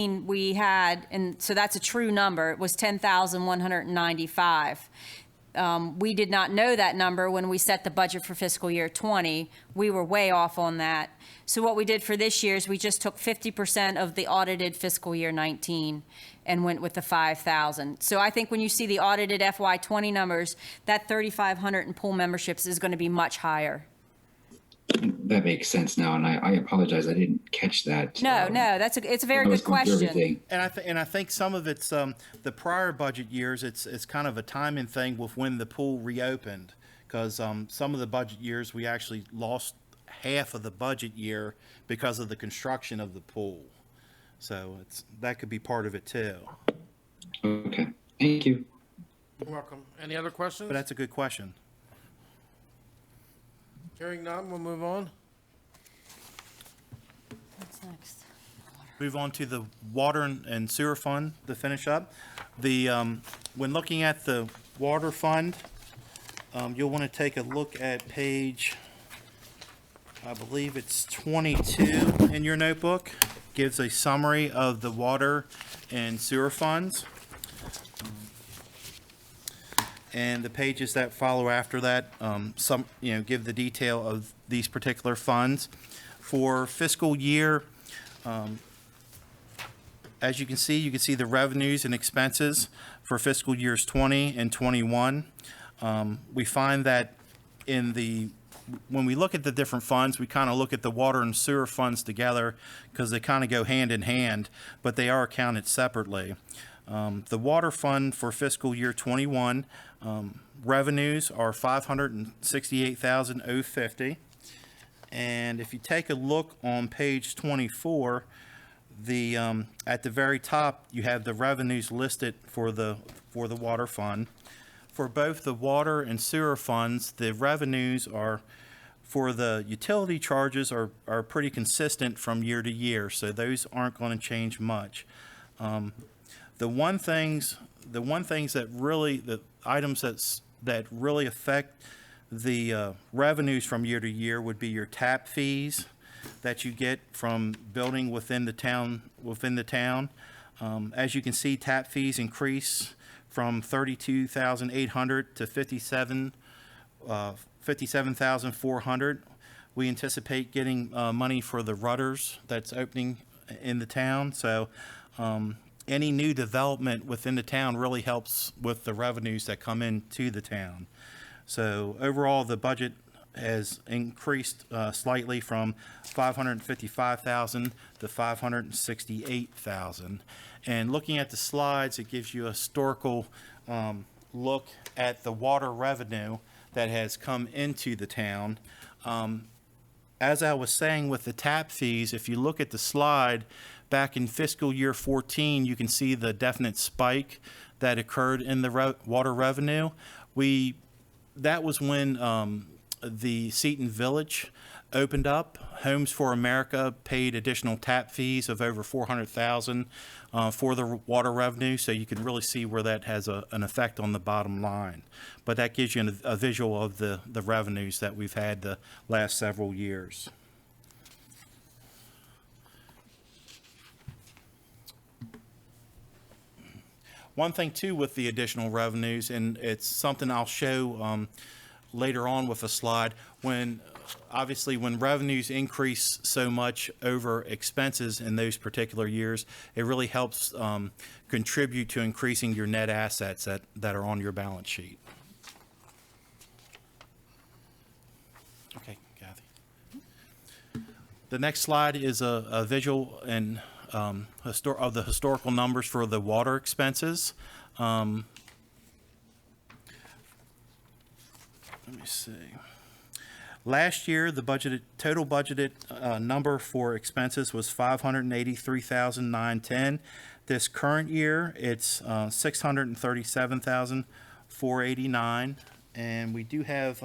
we had, and so that's a true number, it was 10,195. We did not know that number when we set the budget for fiscal year 20. We were way off on that. So what we did for this year is we just took 50% of the audited fiscal year 19 and went with the 5,000. So I think when you see the audited FY20 numbers, that 3,500 in pool memberships is going to be much higher. That makes sense now, and I apologize, I didn't catch that. No, it's a very good question. And I think some of it's the prior budget years. It's kind of a timing thing with when the pool reopened, because some of the budget years we actually lost half of the budget year because of the construction of the pool. So that could be part of it too. Okay, thank you. You're welcome. Any other questions? But that's a good question. Hearing none, we'll move on. What's next? Move on to the water and sewer fund to finish up. When looking at the water fund, you'll want to take a look at page, I believe it's 22 in your notebook. Gives a summary of the water and sewer funds. And the pages that follow after that, give the detail of these particular funds. For fiscal year, as you can see the revenues and expenses for fiscal years 20 and 21. We find that when we look at the different funds, we kind of look at the water and sewer funds together because they kind of go hand in hand, but they are accounted separately. The water fund for fiscal year 21, revenues are $568,050. And if you take a look on page 24, at the very top, you have the revenues listed for the water fund. For both the water and sewer funds, the revenues for the utility charges are pretty consistent from year to year, so those aren't going to change much. The items that really affect the revenues from year to year would be your tap fees that you get from building within the town. As you can see, tap fees increase from $32,800 to $57,400. We anticipate getting money for the rudders that's opening in the town. So any new development within the town really helps with the revenues that come into the town. So overall, the budget has increased slightly from $555,000 to $568,000. And looking at the slides, it gives you a historical look at the water revenue that has come into the town. As I was saying with the tap fees, if you look at the slide, back in fiscal year 14, you can see the definite spike that occurred in the water revenue. That was when the Seton Village opened up. Homes for America paid additional tap fees of over $400,000 for the water revenue, so you can really see where that has an effect on the bottom line. But that gives you a visual of the revenues that we've had the last several years. One thing too with the additional revenues, and it's something I'll show later on with a slide, obviously when revenues increase so much over expenses in those particular years, it really helps contribute to increasing your net assets that are on your balance sheet. Okay, Kathy. The next slide is a visual and of the historical numbers for the water expenses. Let me see. Last year, the total budgeted number for expenses was $583,910. This current year, it's $637,489, and we do have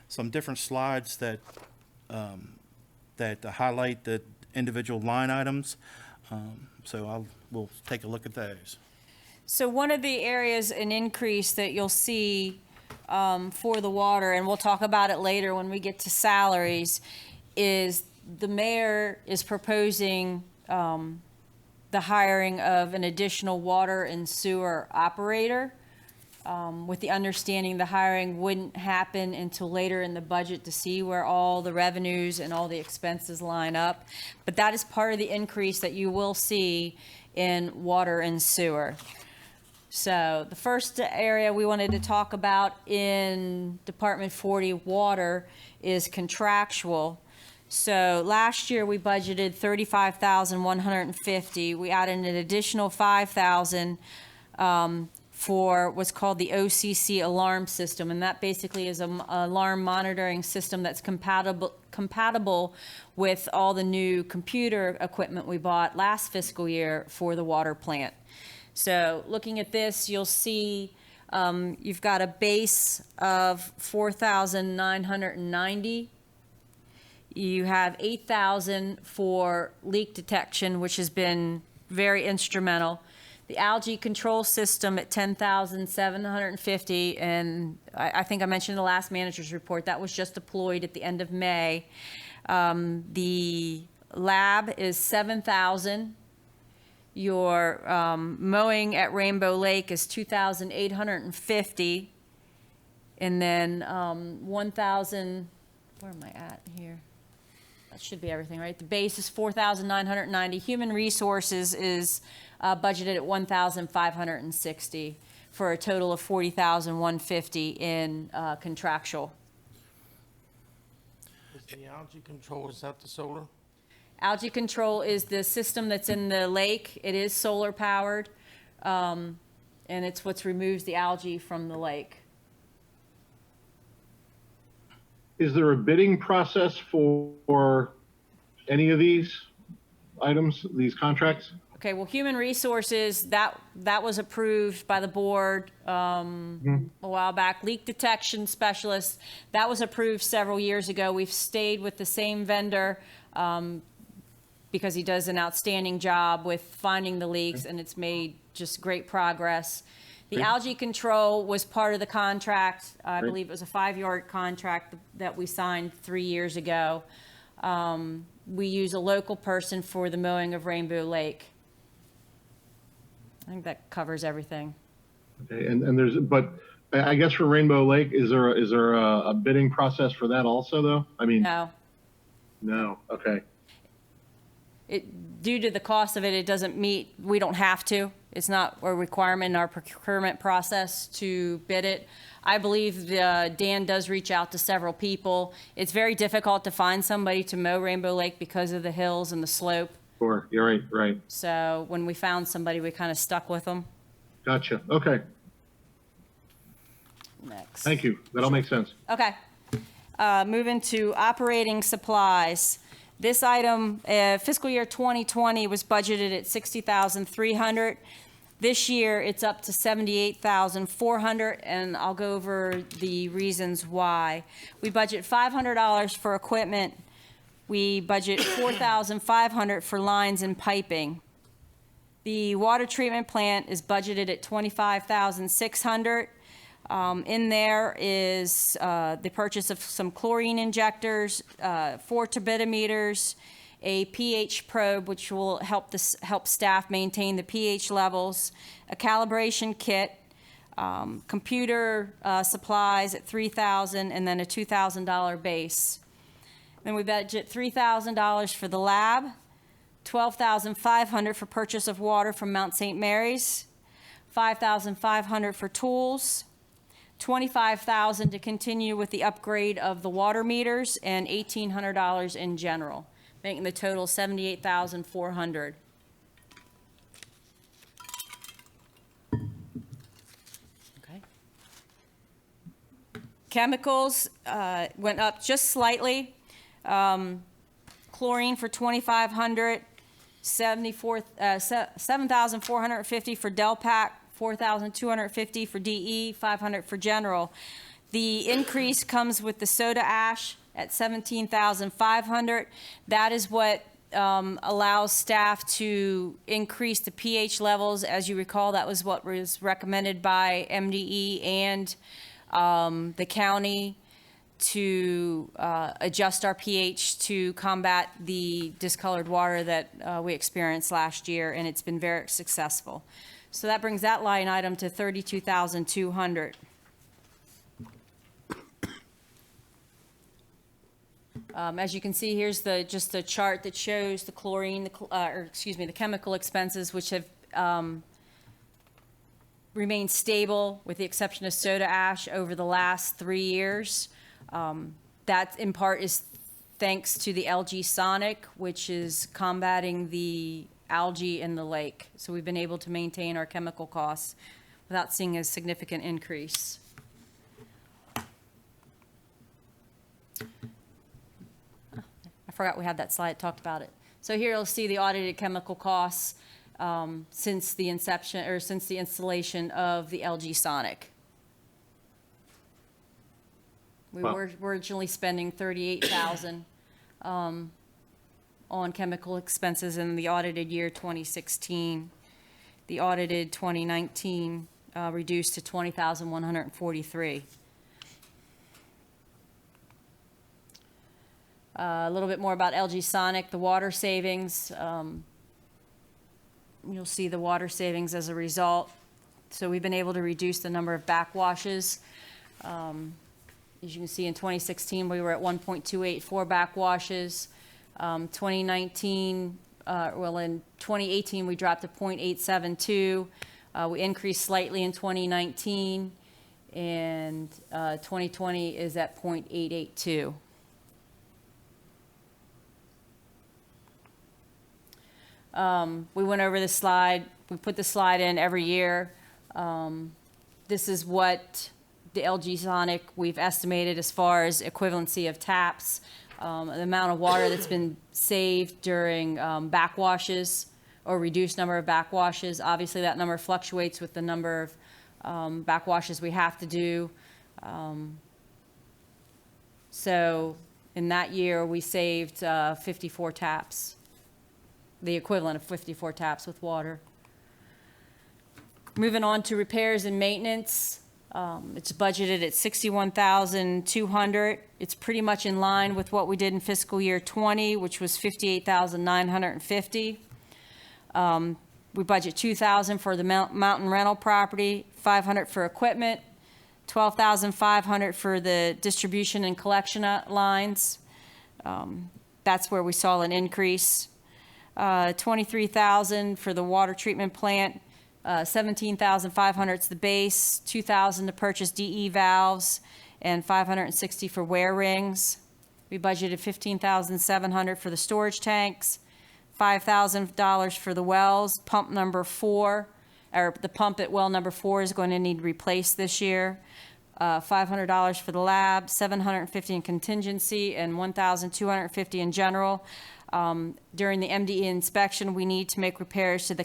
some different slides that highlight the individual line items. So we'll take a look at those. So one of the areas, an increase that you'll see for the water, and we'll talk about it later when we get to salaries, is the mayor is proposing the hiring of an additional water and sewer operator, with the understanding the hiring wouldn't happen until later in the budget to see where all the revenues and all the expenses line up. But that is part of the increase that you will see in water and sewer. So the first area we wanted to talk about in Department 40 Water is contractual. So last year we budgeted $35,150. We added an additional $5,000 for what's called the OCC alarm system, and that basically is an alarm monitoring system that's compatible with all the new computer equipment we bought last fiscal year for the water plant. So looking at this, you'll see you've got a base of 4,990. You have 8,000 for leak detection, which has been very instrumental. The algae control system at 10,750, and I think I mentioned in the last manager's report, that was just deployed at the end of May. The lab is 7,000. Your mowing at Rainbow Lake is 2,850. And then 1,000, where am I at here? That should be everything, right? The base is 4,990. Human resources is budgeted at 1,560 for a total of 40,150 in contractual. Is the algae control, is that the solar? Algae control is the system that's in the lake. It is solar powered, and it's what removes the algae from the lake. Is there a bidding process for any of these items, these contracts? Okay, well, human resources, that was approved by the board a while back. Leak detection specialist, that was approved several years ago. We've stayed with the same vendor because he does an outstanding job with finding the leaks, and it's made just great progress. The algae control was part of the contract. I believe it was a 5-year contract that we signed 3 years ago. We use a local person for the mowing of Rainbow Lake. I think that covers everything. Okay, and there's, but I guess for Rainbow Lake, is there a bidding process for that also, though? I mean, No. no. Okay. Due to the cost of it, it doesn't meet, we don't have to. It's not a requirement in our procurement process to bid it. I believe Dan does reach out to several people. It's very difficult to find somebody to mow Rainbow Lake because of the hills and the slope. Sure. You're right. Right. So when we found somebody, we kind of stuck with them. Gotcha. Okay. Next. Thank you. That all makes sense. Okay. Moving to operating supplies. This item, fiscal year 2020 was budgeted at $60,300. This year, it's up to $78,400, and I'll go over the reasons why. We budget $500 for equipment. We budget $4,500 for lines and piping. The water treatment plant is budgeted at $25,600. In there is the purchase of some chlorine injectors, 4 turbidimeters, a pH probe, which will help staff maintain the pH levels, a calibration kit, computer supplies at $3,000, and then a $2,000 base. Then we budget $3,000 for the lab, $12,500 for purchase of water from Mount St. Mary's, $5,500 for tools, $25,000 to continue with the upgrade of the water meters, and $1,800 in general, making the total $78,400. Okay. Chemicals went up just slightly. Chlorine for $2,500, $7,450 for Delpac, $4,250 for DE, $500 for general. The increase comes with the soda ash at $17,500. That is what allows staff to increase the pH levels. As you recall, that was what was recommended by MDE and the county. to adjust our pH to combat the discolored water that we experienced last year, and it's been very successful. So that brings that line item to $32,200. As you can see, here's just a chart that shows the chlorine, the chemical expenses, which have remained stable with the exception of soda ash over the last 3 years. That in part is thanks to the Algae Sonic, which is combating the algae in the lake. So we've been able to maintain our chemical costs without seeing a significant increase. I forgot we had that slide, talked about it. So here you'll see the audited chemical costs since the inception, or since the installation of the Algae Sonic. We Wow. were originally spending $38,000 on chemical expenses in the audited year 2016. The audited 2019 reduced to $20,143. A little bit more about Algae Sonic, the water savings. You'll see the water savings as a result. So we've been able to reduce the number of backwashes. As you can see, in 2016, we were at 1.284 backwashes. 2019, in 2018, we dropped to 0.872. We increased slightly in 2019, and 2020 is at 0.882. We went over this slide. We put the slide in every year. This is what the Algae Sonic we've estimated as far as equivalency of taps, the amount of water that's been saved during backwashes or reduced number of backwashes. Obviously, that number fluctuates with the number of backwashes we have to do. So in that year, we saved 54 taps, the equivalent of 54 taps with water. Moving on to repairs and maintenance. It's budgeted at $61,200. It's pretty much in line with what we did in fiscal year 20, which was $58,950. We budget $2,000 for the mountain rental property, $500 for equipment, $12,500 for the distribution and collection lines. That's where we saw an increase. $23,000 for the water treatment plant. $17,500 is the base, $2,000 to purchase DE valves, and $560 for wear rings. We budgeted $15,700 for the storage tanks, $5,000 for the wells. Pump number 4, or the pump at well number 4 is going to need replaced this year. $500 for the lab, $750 in contingency, and $1,250 in general. During the MDE inspection, we need to make repairs to the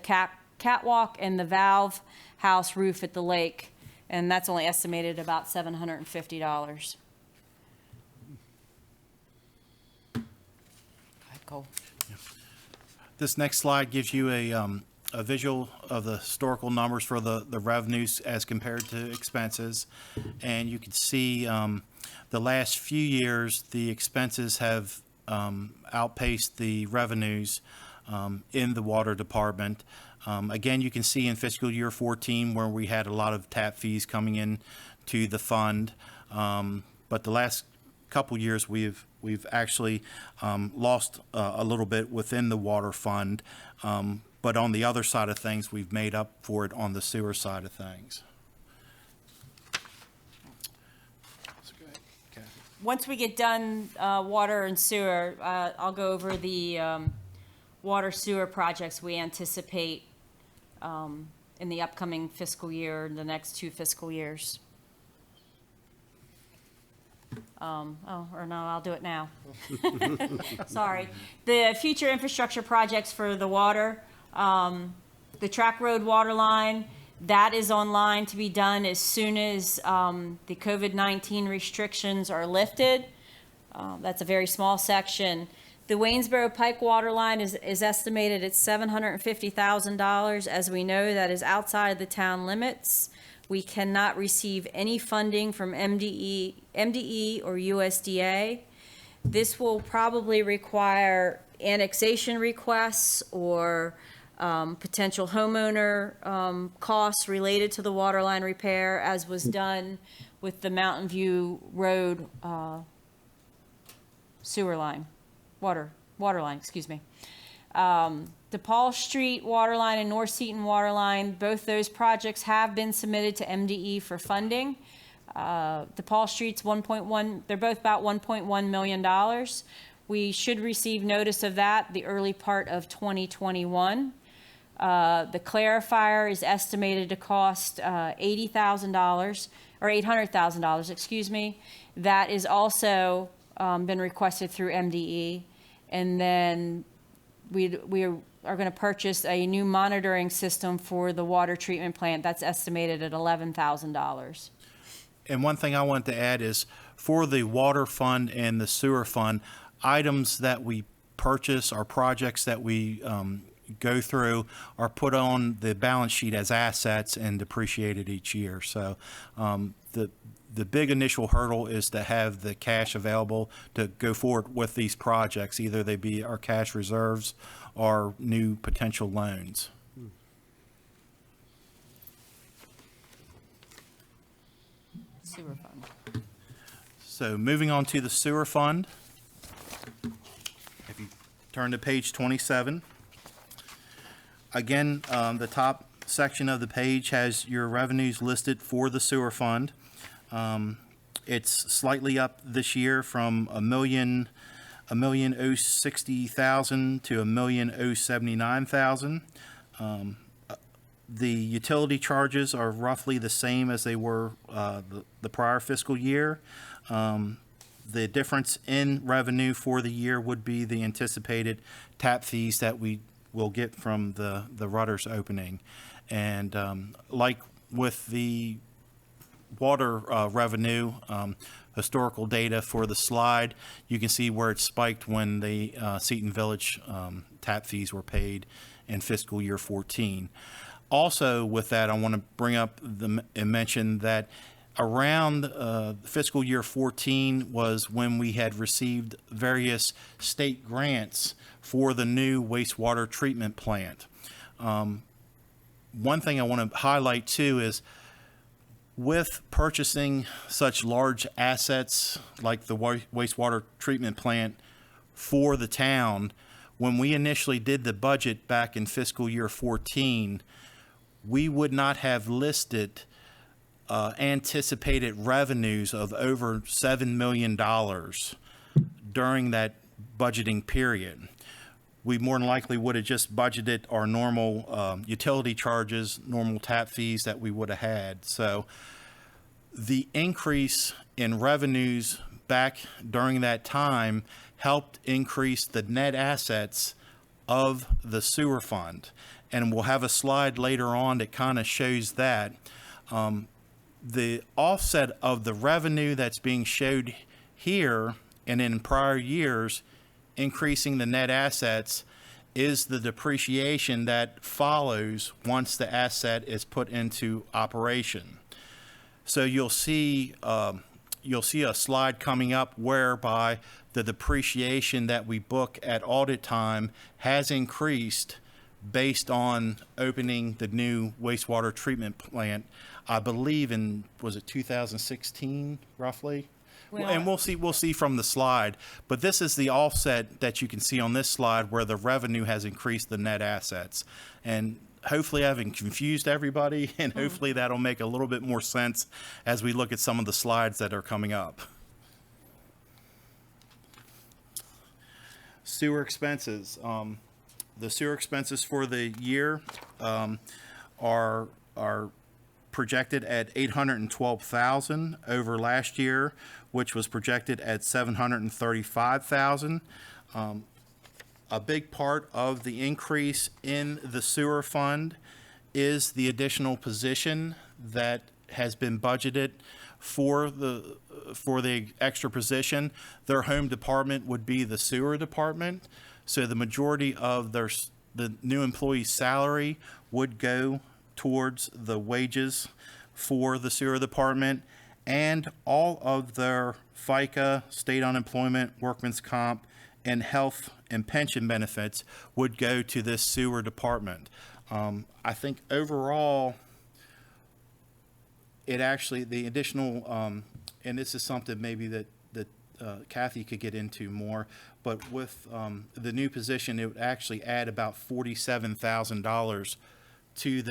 catwalk and the valve house roof at the lake, and that's only estimated about $750. Go ahead, Cole. This next slide gives you a visual of the historical numbers for the revenues as compared to expenses. And you can see the last few years, the expenses have outpaced the revenues in the water department. Again, you can see in fiscal year 14 where we had a lot of tap fees coming in to the fund. But the last couple years, we've actually lost a little bit within the water fund. But on the other side of things, we've made up for it on the sewer side of things. Once we get done water and sewer, I'll go over the water sewer projects we anticipate in the upcoming fiscal year, the next 2 fiscal years. I'll do it now. Sorry. The future infrastructure projects for the water, the track road water line, that is online to be done as soon as the COVID-19 restrictions are lifted. That's a very small section. The Waynesboro Pike water line is estimated at $750,000. As we know, that is outside the town limits. We cannot receive any funding from MDE or USDA. This will probably require annexation requests or potential homeowner costs related to the water line repair, as was done with the Mountain View Road sewer line, water line, excuse me. DePaul Street water line and North Seaton water line, both those projects have been submitted to MDE for funding. DePaul Street's 1.1, they're both about $1.1 million. We should receive notice of that the early part of 2021. The clarifier is estimated to cost $80,000 or $800,000, excuse me. That is also been requested through MDE. And then we are going to purchase a new monitoring system for the water treatment plant. That's estimated at $11,000. And one thing I want to add is for the water fund and the sewer fund, items that we purchase or projects that we go through are put on the balance sheet as assets and depreciated each year. So the big initial hurdle is to have the cash available to go forward with these projects, either they be our cash reserves or new potential loans. Sewer fund. So moving on to the sewer fund. If you turn to page 27, again, the top section of the page has your revenues listed for the sewer fund. It's slightly up this year from $1,060,000 to $1,079,000. The utility charges are roughly the same as they were the prior fiscal year. The difference in revenue for the year would be the anticipated tap fees that we will get from the Rudders opening. And like with the water revenue, historical data for the slide, you can see where it spiked when the Seton Village tap fees were paid in fiscal year 14. Also with that, I want to bring up and mention that around fiscal year 14 was when we had received various state grants for the new wastewater treatment plant. One thing I want to highlight too is with purchasing such large assets like the wastewater treatment plant for the town, when we initially did the budget back in fiscal year 14, we would not have listed anticipated revenues of over $7 million during that budgeting period. We more than likely would have just budgeted our normal utility charges, normal tap fees that we would have had. So the increase in revenues back during that time helped increase the net assets of the sewer fund. And we'll have a slide later on that kind of shows that. The offset of the revenue that's being showed here and in prior years, increasing the net assets, is the depreciation that follows once the asset is put into operation. So you'll see a slide coming up whereby the depreciation that we book at audit time has increased based on opening the new wastewater treatment plant, I believe in, was it 2016 roughly? Well, And we'll see from the slide, but this is the offset that you can see on this slide where the revenue has increased the net assets. And hopefully I haven't confused everybody, and hopefully that'll make a little bit more sense as we look at some of the slides that are coming up. Sewer expenses. The sewer expenses for the year are projected at $812,000 over last year, which was projected at $735,000. A big part of the increase in the sewer fund is the additional position that has been budgeted for the extra position. Their home department would be the sewer department. So the majority of the new employee's salary would go towards the wages for the sewer department, and all of their FICA, state unemployment, workman's comp, and health and pension benefits would go to this sewer department. I think overall, it actually, the additional, and this is something maybe that Kathy could get into more, but with the new position, it would actually add about $47,000 to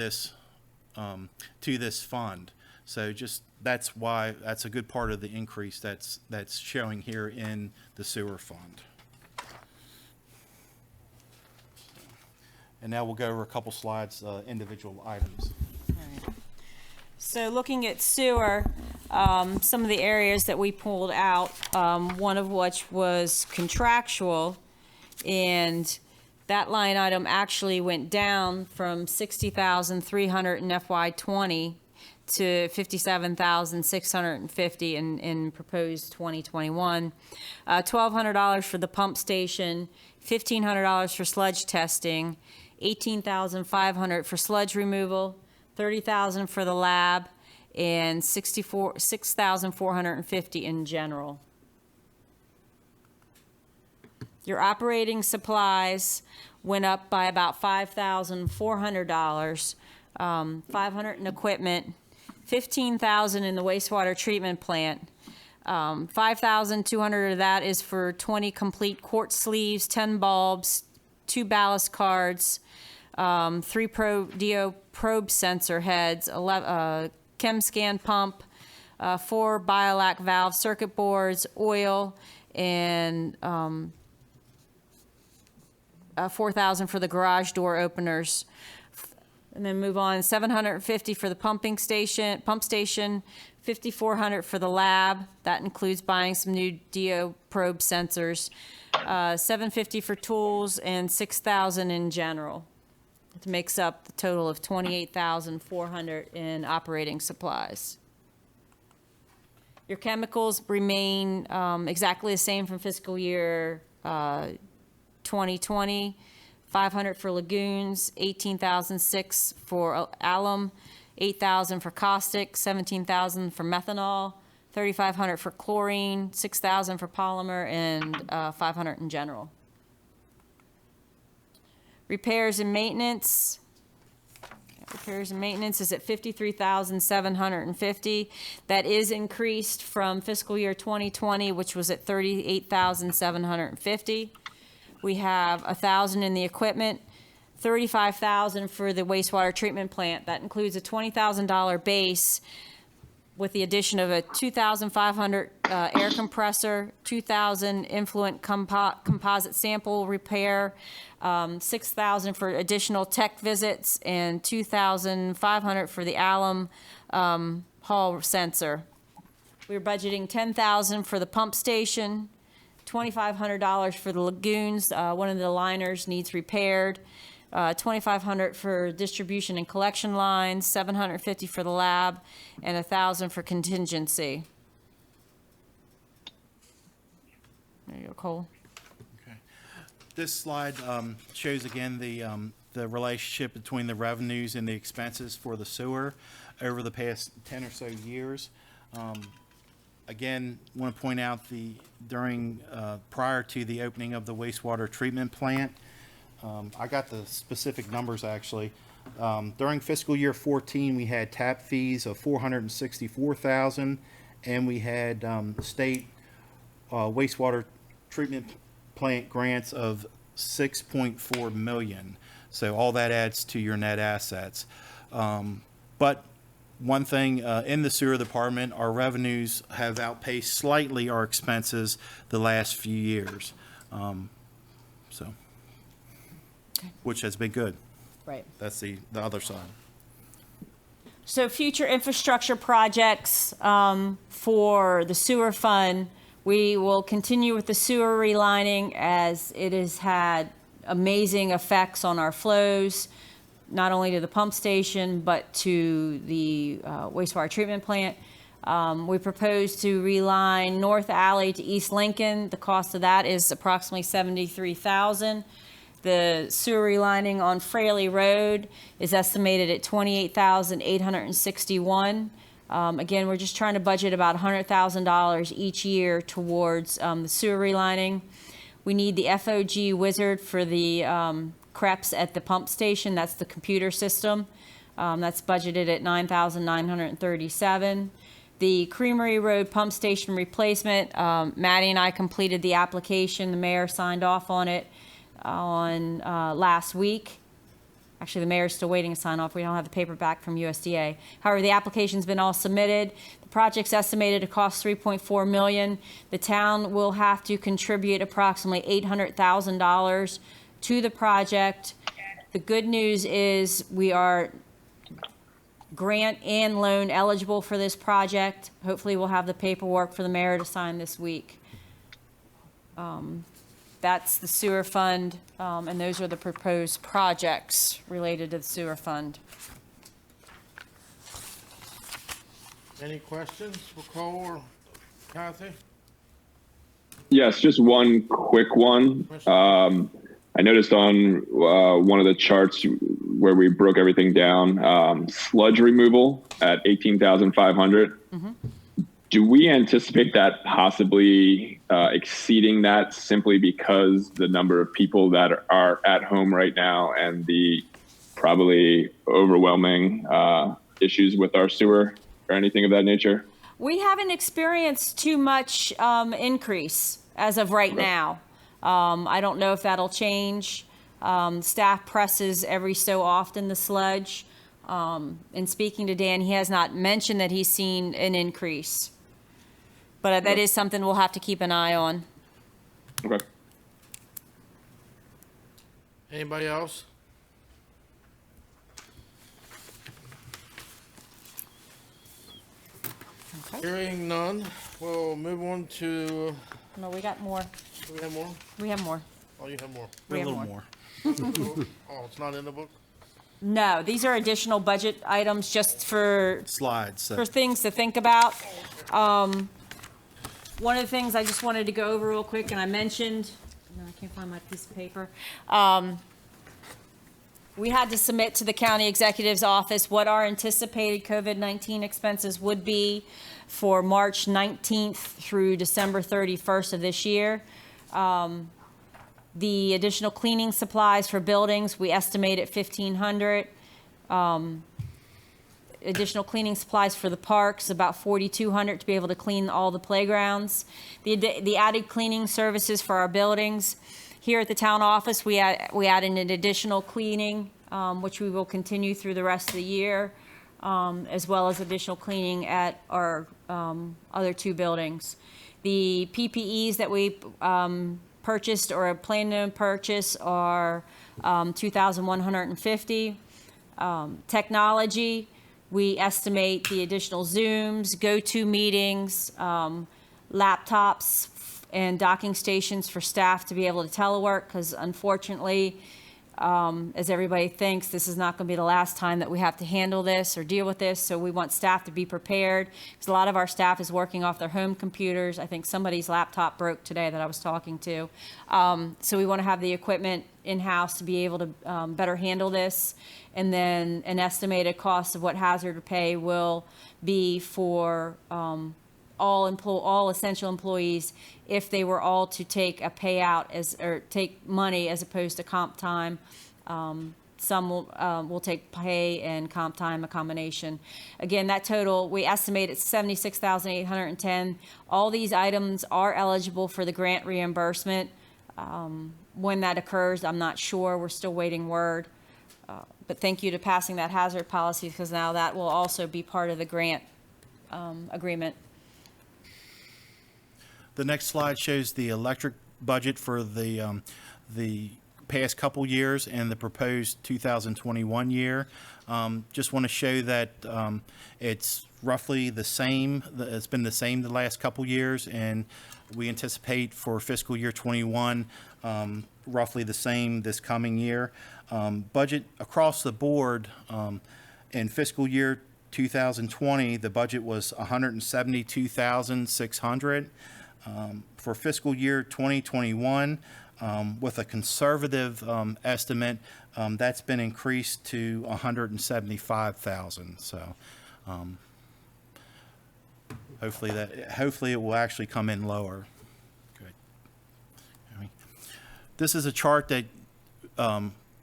this fund. So just, that's why, that's a good part of the increase that's showing here in the sewer fund. And now we'll go over a couple slides, individual items. So looking at sewer, some of the areas that we pulled out, one of which was contractual, and that line item actually went down from 60,300 in FY20 to 57,650 in proposed 2021. $1,200 for the pump station, $1,500 for sludge testing, $18,500 for sludge removal, $30,000 for the lab, and $6,450 in general. Your operating supplies went up by about $5,400, $500 in equipment, $15,000 in the wastewater treatment plant. $5,200 of that is for 20 complete quart sleeves, 10 bulbs, 2 ballast cards, 3 DO probe sensor heads, 11, chem scan pump, 4 biolac valve circuit boards, oil, and $4,000 for the garage door openers. And then move on, $750 for the pump station, $5,400 for the lab. That includes buying some new DO probe sensors, $750 for tools, and $6,000 in general. It makes up the total of $28,400 in operating supplies. Your chemicals remain exactly the same from fiscal year 2020. $500 for lagoons, $18,600 for alum, $8,000 for caustic, $17,000 for methanol, $3,500 for chlorine, $6,000 for polymer, and $500 in general. Repairs and maintenance. Repairs and maintenance is at $53,750. That is increased from fiscal year 2020, which was at $38,750. We have $1,000 in the equipment, $35,000 for the wastewater treatment plant. That includes a $20,000 base with the addition of a $2,500 air compressor, $2,000 influent composite sample repair, $6,000 for additional tech visits, and $2,500 for the alum Hall sensor. We're budgeting $10,000 for the pump station, $2,500 for the lagoons. One of the liners needs repaired. $2,500 for distribution and collection lines, $750 for the lab, and $1,000 for contingency. There you go, Cole. Okay. This slide shows again the relationship between the revenues and the expenses for the sewer over the past 10 or so years. Again, want to point out prior to the opening of the wastewater treatment plant, I got the specific numbers actually. During fiscal year 14, we had tap fees of $464,000, and we had state wastewater treatment plant grants of $6.4 million. So all that adds to your net assets. But one thing in the sewer department, our revenues have outpaced slightly our expenses the last few years. Which has been good. Right. That's the other side. So future infrastructure projects for the sewer fund, we will continue with the sewer relining as it has had amazing effects on our flows, not only to the pump station, but to the wastewater treatment plant. We propose to reline North Alley to East Lincoln. The cost of that is approximately $73,000. The sewer relining on Fraley Road is estimated at $28,861. Again, we're just trying to budget about $100,000 each year towards the sewer relining. We need the FOG wizard for the CREPS at the pump station. That's the computer system. That's budgeted at $9,937. The Creamery Road Pump Station replacement, Maddie and I completed the application. The mayor signed off on it on last week. Actually, the mayor's still waiting to sign off. We don't have the paper back from USDA. However, the application's been all submitted. The project's estimated to cost $3.4 million. The town will have to contribute approximately $800,000 to the project. The good news is we are grant and loan eligible for this project. Hopefully, we'll have the paperwork for the mayor to sign this week. That's the sewer fund, and those are the proposed projects related to the sewer fund. Any questions for Cole or Kathy? Yes, just one quick one. I noticed on one of the charts where we broke everything down, sludge removal at 18,500. Do we anticipate that possibly exceeding that simply because the number of people that are at home right now and the probably overwhelming issues with our sewer or anything of that nature? We haven't experienced too much increase as of right now. I don't know if that'll change. Staff presses every so often the sludge. In speaking to Dan, he has not mentioned that he's seen an increase. But that is something we'll have to keep an eye on. Okay. Anybody else? Hearing none, we'll move on to, No, we got more. do we have more? We have more. Oh, you have more. We A have little more. more. Oh, it's not in the book? No, these are additional budget items just for Slides. So. for things to think about. One of the things I just wanted to go over real quick, and I mentioned, no, I can't find my piece of paper. We had to submit to the county executive's office what our anticipated COVID-19 expenses would be for March 19th through December 31st of this year. The additional cleaning supplies for buildings, we estimate at $1,500. Additional cleaning supplies for the parks, about $4,200 to be able to clean all the playgrounds. The added cleaning services for our buildings. Here at the town office, we added an additional cleaning, which we will continue through the rest of the year, as well as additional cleaning at our other two buildings. The PPEs that we purchased or are planning to purchase are $2,150. Technology, we estimate the additional Zooms, go-to meetings, laptops, and docking stations for staff to be able to telework, because unfortunately, as everybody thinks, this is not going to be the last time that we have to handle this or deal with this, so we want staff to be prepared, because a lot of our staff is working off their home computers. I think somebody's laptop broke today that I was talking to. So we want to have the equipment in-house to be able to better handle this. And then an estimated cost of what hazard pay will be for all essential employees if they were all to take a payout or take money as opposed to comp time. Some will take pay and comp time, a combination. Again, that total, we estimate it's $76,810. All these items are eligible for the grant reimbursement. When that occurs, I'm not sure. We're still waiting word. But thank you to passing that hazard policy, because now that will also be part of the grant agreement. The next slide shows the electric budget for the past couple years and the proposed 2021 year. Just want to show that it's roughly the same. It's been the same the last couple years, and we anticipate for fiscal year 21 roughly the same this coming year. Budget across the board in fiscal year 2020, the budget was $172,600. For fiscal year 2021, with a conservative estimate, that's been increased to 175,000. So hopefully it will actually come in lower. Good. This is a chart that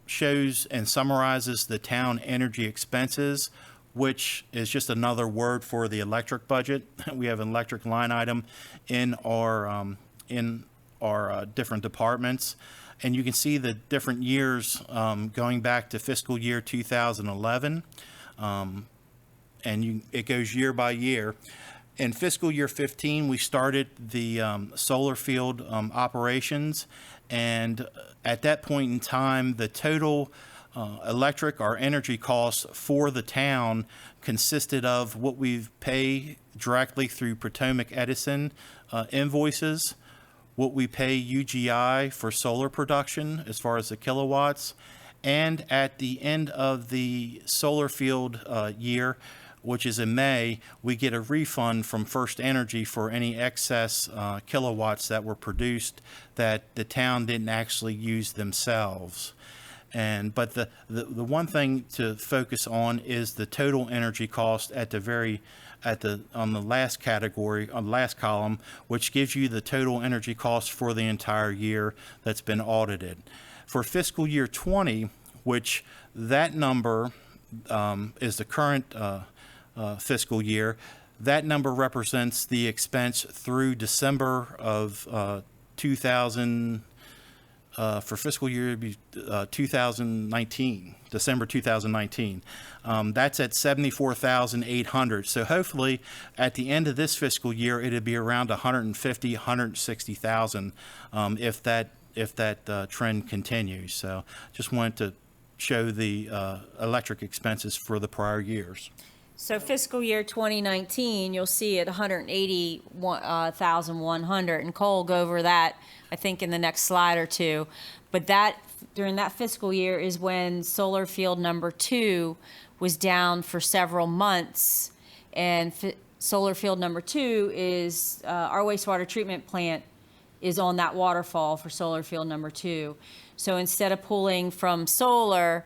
shows and summarizes the town energy expenses, which is just another word for the electric budget. We have an electric line item in our different departments, and you can see the different years going back to fiscal year 2011, and it goes year by year. In fiscal year 15, we started the solar field operations, and at that point in time, the total electric or energy costs for the town consisted of what we pay directly through Potomac Edison invoices, what we pay UGI for solar production as far as the kilowatts, and at the end of the solar field year, which is in May, we get a refund from First Energy for any excess kilowatts that were produced that the town didn't actually use themselves. But the one thing to focus on is the total energy cost on the last category, on the last column, which gives you the total energy cost for the entire year that's been audited. For fiscal year 20, which that number is the current fiscal year, that number represents the expense through December of 2000. For fiscal year 2019, December 2019. That's at 74,800. So hopefully at the end of this fiscal year, it'd be around 150, 160,000 if that trend continues. So just wanted to show the electric expenses for the prior years. So fiscal year 2019, you'll see at 180,100, and Cole will go over that, I think, in the next slide or two. But during that fiscal year is when solar field number 2 was down for several months. And solar field number 2 is, our wastewater treatment plant is on that waterfall for solar field number 2. So instead of pulling from solar,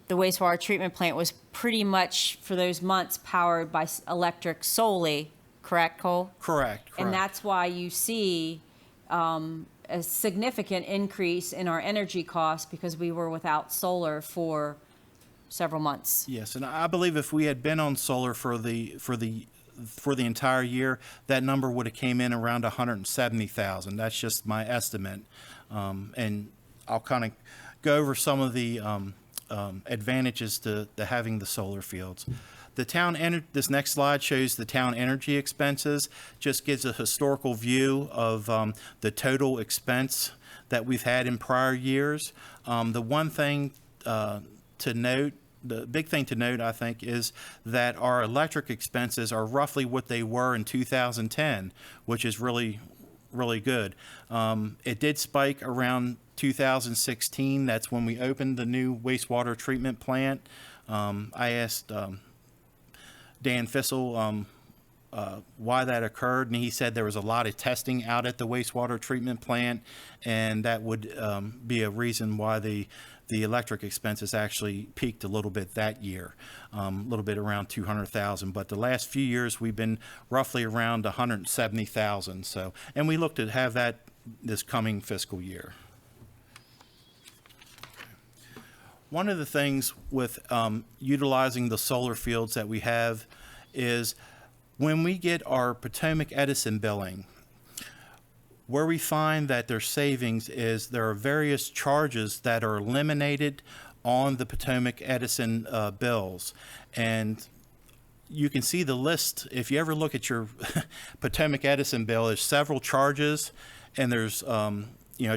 the wastewater treatment plant was pretty much for those months powered by electric solely, correct, Cole? Correct. And that's why you see a significant increase in our energy costs, because we were without solar for several months. Yes, and I believe if we had been on solar for the entire year, that number would have came in around 170,000. That's just my estimate, and I'll kind of go over some of the advantages to having the solar fields. This next slide shows the town energy expenses, just gives a historical view of the total expense that we've had in prior years. The one thing to note, the big thing to note, I think, is that our electric expenses are roughly what they were in 2010, which is really, really good. It did spike around 2016. That's when we opened the new wastewater treatment plant. I asked Dan Fissel why that occurred, and he said there was a lot of testing out at the wastewater treatment plant, and that would be a reason why the electric expenses actually peaked a little bit that year, a little bit around 200,000. But the last few years we've been roughly around 170,000. So, and we look to have that this coming fiscal year. One of the things with utilizing the solar fields that we have is when we get our Potomac Edison billing, where we find that there's savings is there are various charges that are eliminated on the Potomac Edison bills. And you can see the list. If you ever look at your Potomac Edison bill, there's several charges, and there's a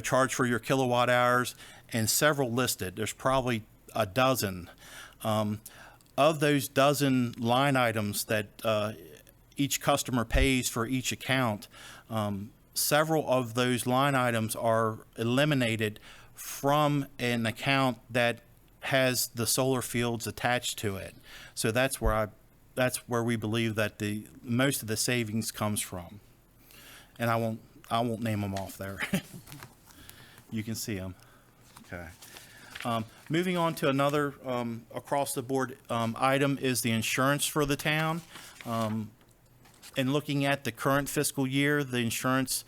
charge for your kilowatt hours, and several listed. There's probably a dozen. Of those dozen line items that each customer pays for each account, several of those line items are eliminated from an account that has the solar fields attached to it. So that's where we believe that most of the savings comes from. And I won't I won't name them off there. You can see them. Okay. Moving on to another across-the-board item is the insurance for the town. And looking at the current fiscal year, the insurance,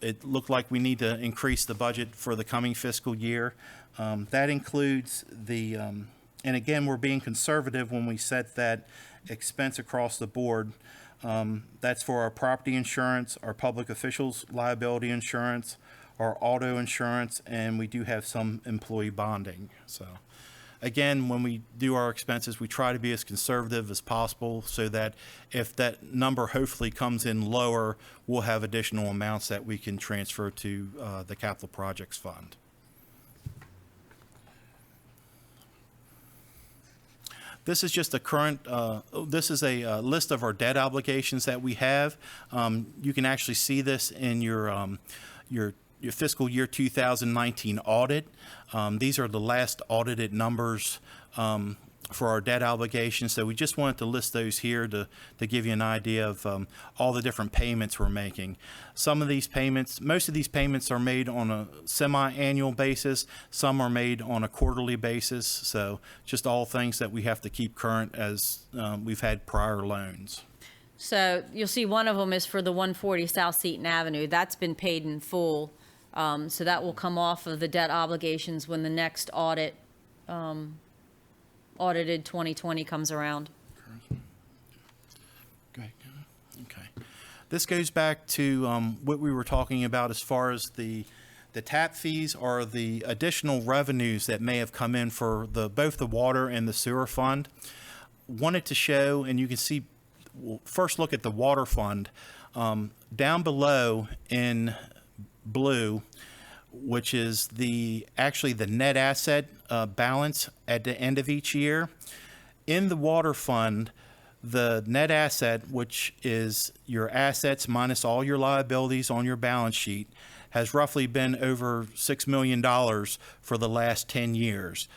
it looked like we need to increase the budget for the coming fiscal year. That includes the, and again, we're being conservative when we set that expense across the board. That's for our property insurance, our public officials liability insurance, our auto insurance, and we do have some employee bonding. So again, when we do our expenses, we try to be as conservative as possible so that if that number hopefully comes in lower, we'll have additional amounts that we can transfer to the capital projects fund. This is just a current, this is a list of our debt obligations that we have. You can actually see this in your fiscal year 2019 audit. These are the last audited numbers for our debt obligations. So we just wanted to list those here to give you an idea of all the different payments we're making. Some of these payments, most of these payments are made on a semi-annual basis. Some are made on a quarterly basis. So just all things that we have to keep current as we've had prior loans. So you'll see one of them is for the 140 South Seaton Avenue. That's been paid in full. So that will come off of the debt obligations when the next audit, audited 2020 comes around. Okay. This goes back to what we were talking about as far as the tap fees or the additional revenues that may have come in for both the water and the sewer fund. Wanted to show, and you can see, we'll first look at the water fund. Down below in blue, which is actually the net asset balance at the end of each year. In the water fund, the net asset, which is your assets minus all your liabilities on your balance sheet, has roughly been over $6 million for the last 10 years.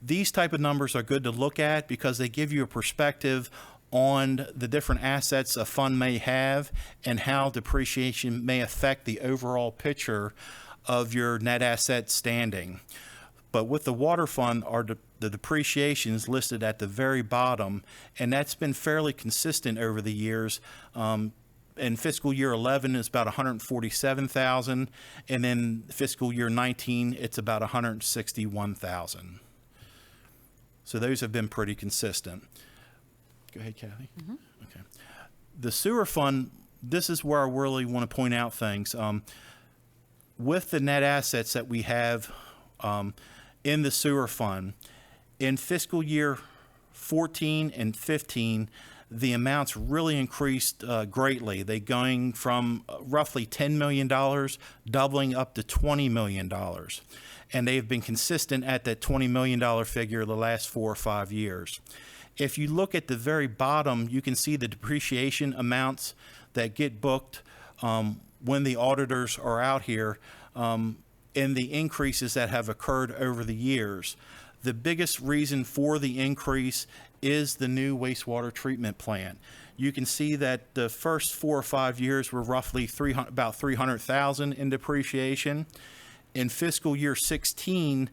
These type of numbers are good to look at because they give you a perspective on the different assets a fund may have and how depreciation may affect the overall picture of your net asset standing. But with the water fund, the depreciation is listed at the very bottom, and that's been fairly consistent over the years. In fiscal year 11, it's about $147,000, and in fiscal year 19, it's about $161,000. So those have been pretty consistent. Go ahead, Kathy. Mm-hmm. Okay. The sewer fund, this is where I really want to point out things. With the net assets that we have in the sewer fund, in fiscal year 14 and 15, the amounts really increased greatly. They going from roughly $10 million, doubling up to $20 million. And they've been consistent at that $20 million figure the last 4 or 5 years. If you look at the very bottom, you can see the depreciation amounts that get booked when the auditors are out here and the increases that have occurred over the years. The biggest reason for the increase is the new wastewater treatment plant. You can see that the first 4 or 5 years were roughly about $300,000 in depreciation. In fiscal year 16,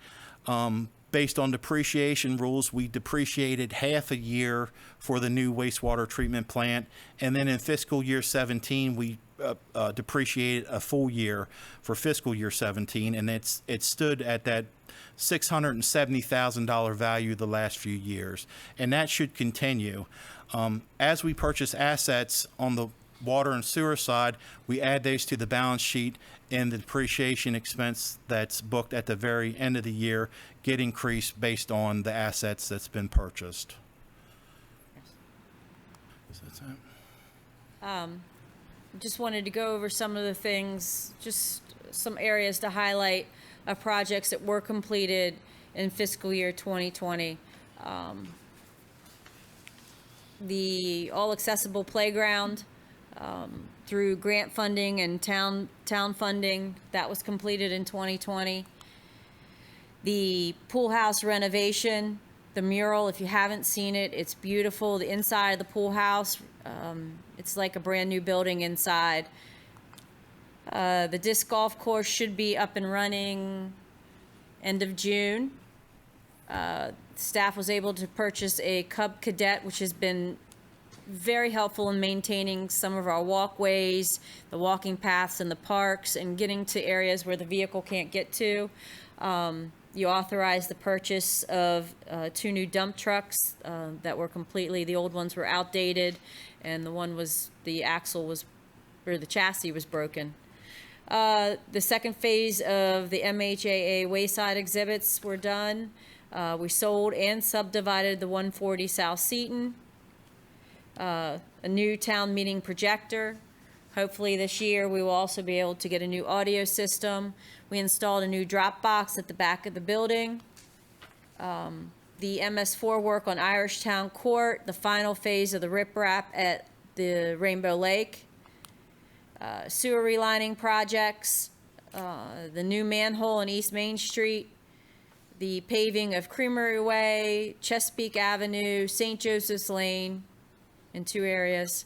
based on depreciation rules, we depreciated half a year for the new wastewater treatment plant. And then in fiscal year 17, we depreciated a full year for fiscal year 17. And it stood at that $670,000 value the last few years. And that should continue. As we purchase assets on the water and sewer side, we add those to the balance sheet, and the depreciation expense that's booked at the very end of the year get increased based on the assets that's been purchased. Just wanted to go over some of the things, just some areas to highlight of projects that were completed in fiscal year 2020. The all-accessible playground, through grant funding and town funding, that was completed in 2020. The pool house renovation, the mural, if you haven't seen it, it's beautiful. The inside of the pool house, it's like a brand new building inside. The disc golf course should be up and running end of June. Staff was able to purchase a Cub Cadet, which has been very helpful in maintaining some of our walkways, the walking paths in the parks, and getting to areas where the vehicle can't get to. You authorized the purchase of 2 new dump trucks that were completely, the old ones were outdated, and the axle was, or the chassis was broken. The second phase of the MHAA Wayside exhibits were done. We sold and subdivided the 140 South Seaton. A new town meeting projector. Hopefully this year we will also be able to get a new audio system. We installed a new drop box at the back of the building. The MS4 work on Irishtown Court, the final phase of the riprap at the Rainbow Lake. Sewer relining projects, the new manhole on East Main Street, the paving of Creamery Way, Chesapeake Avenue, St. Joseph's Lane in 2 areas.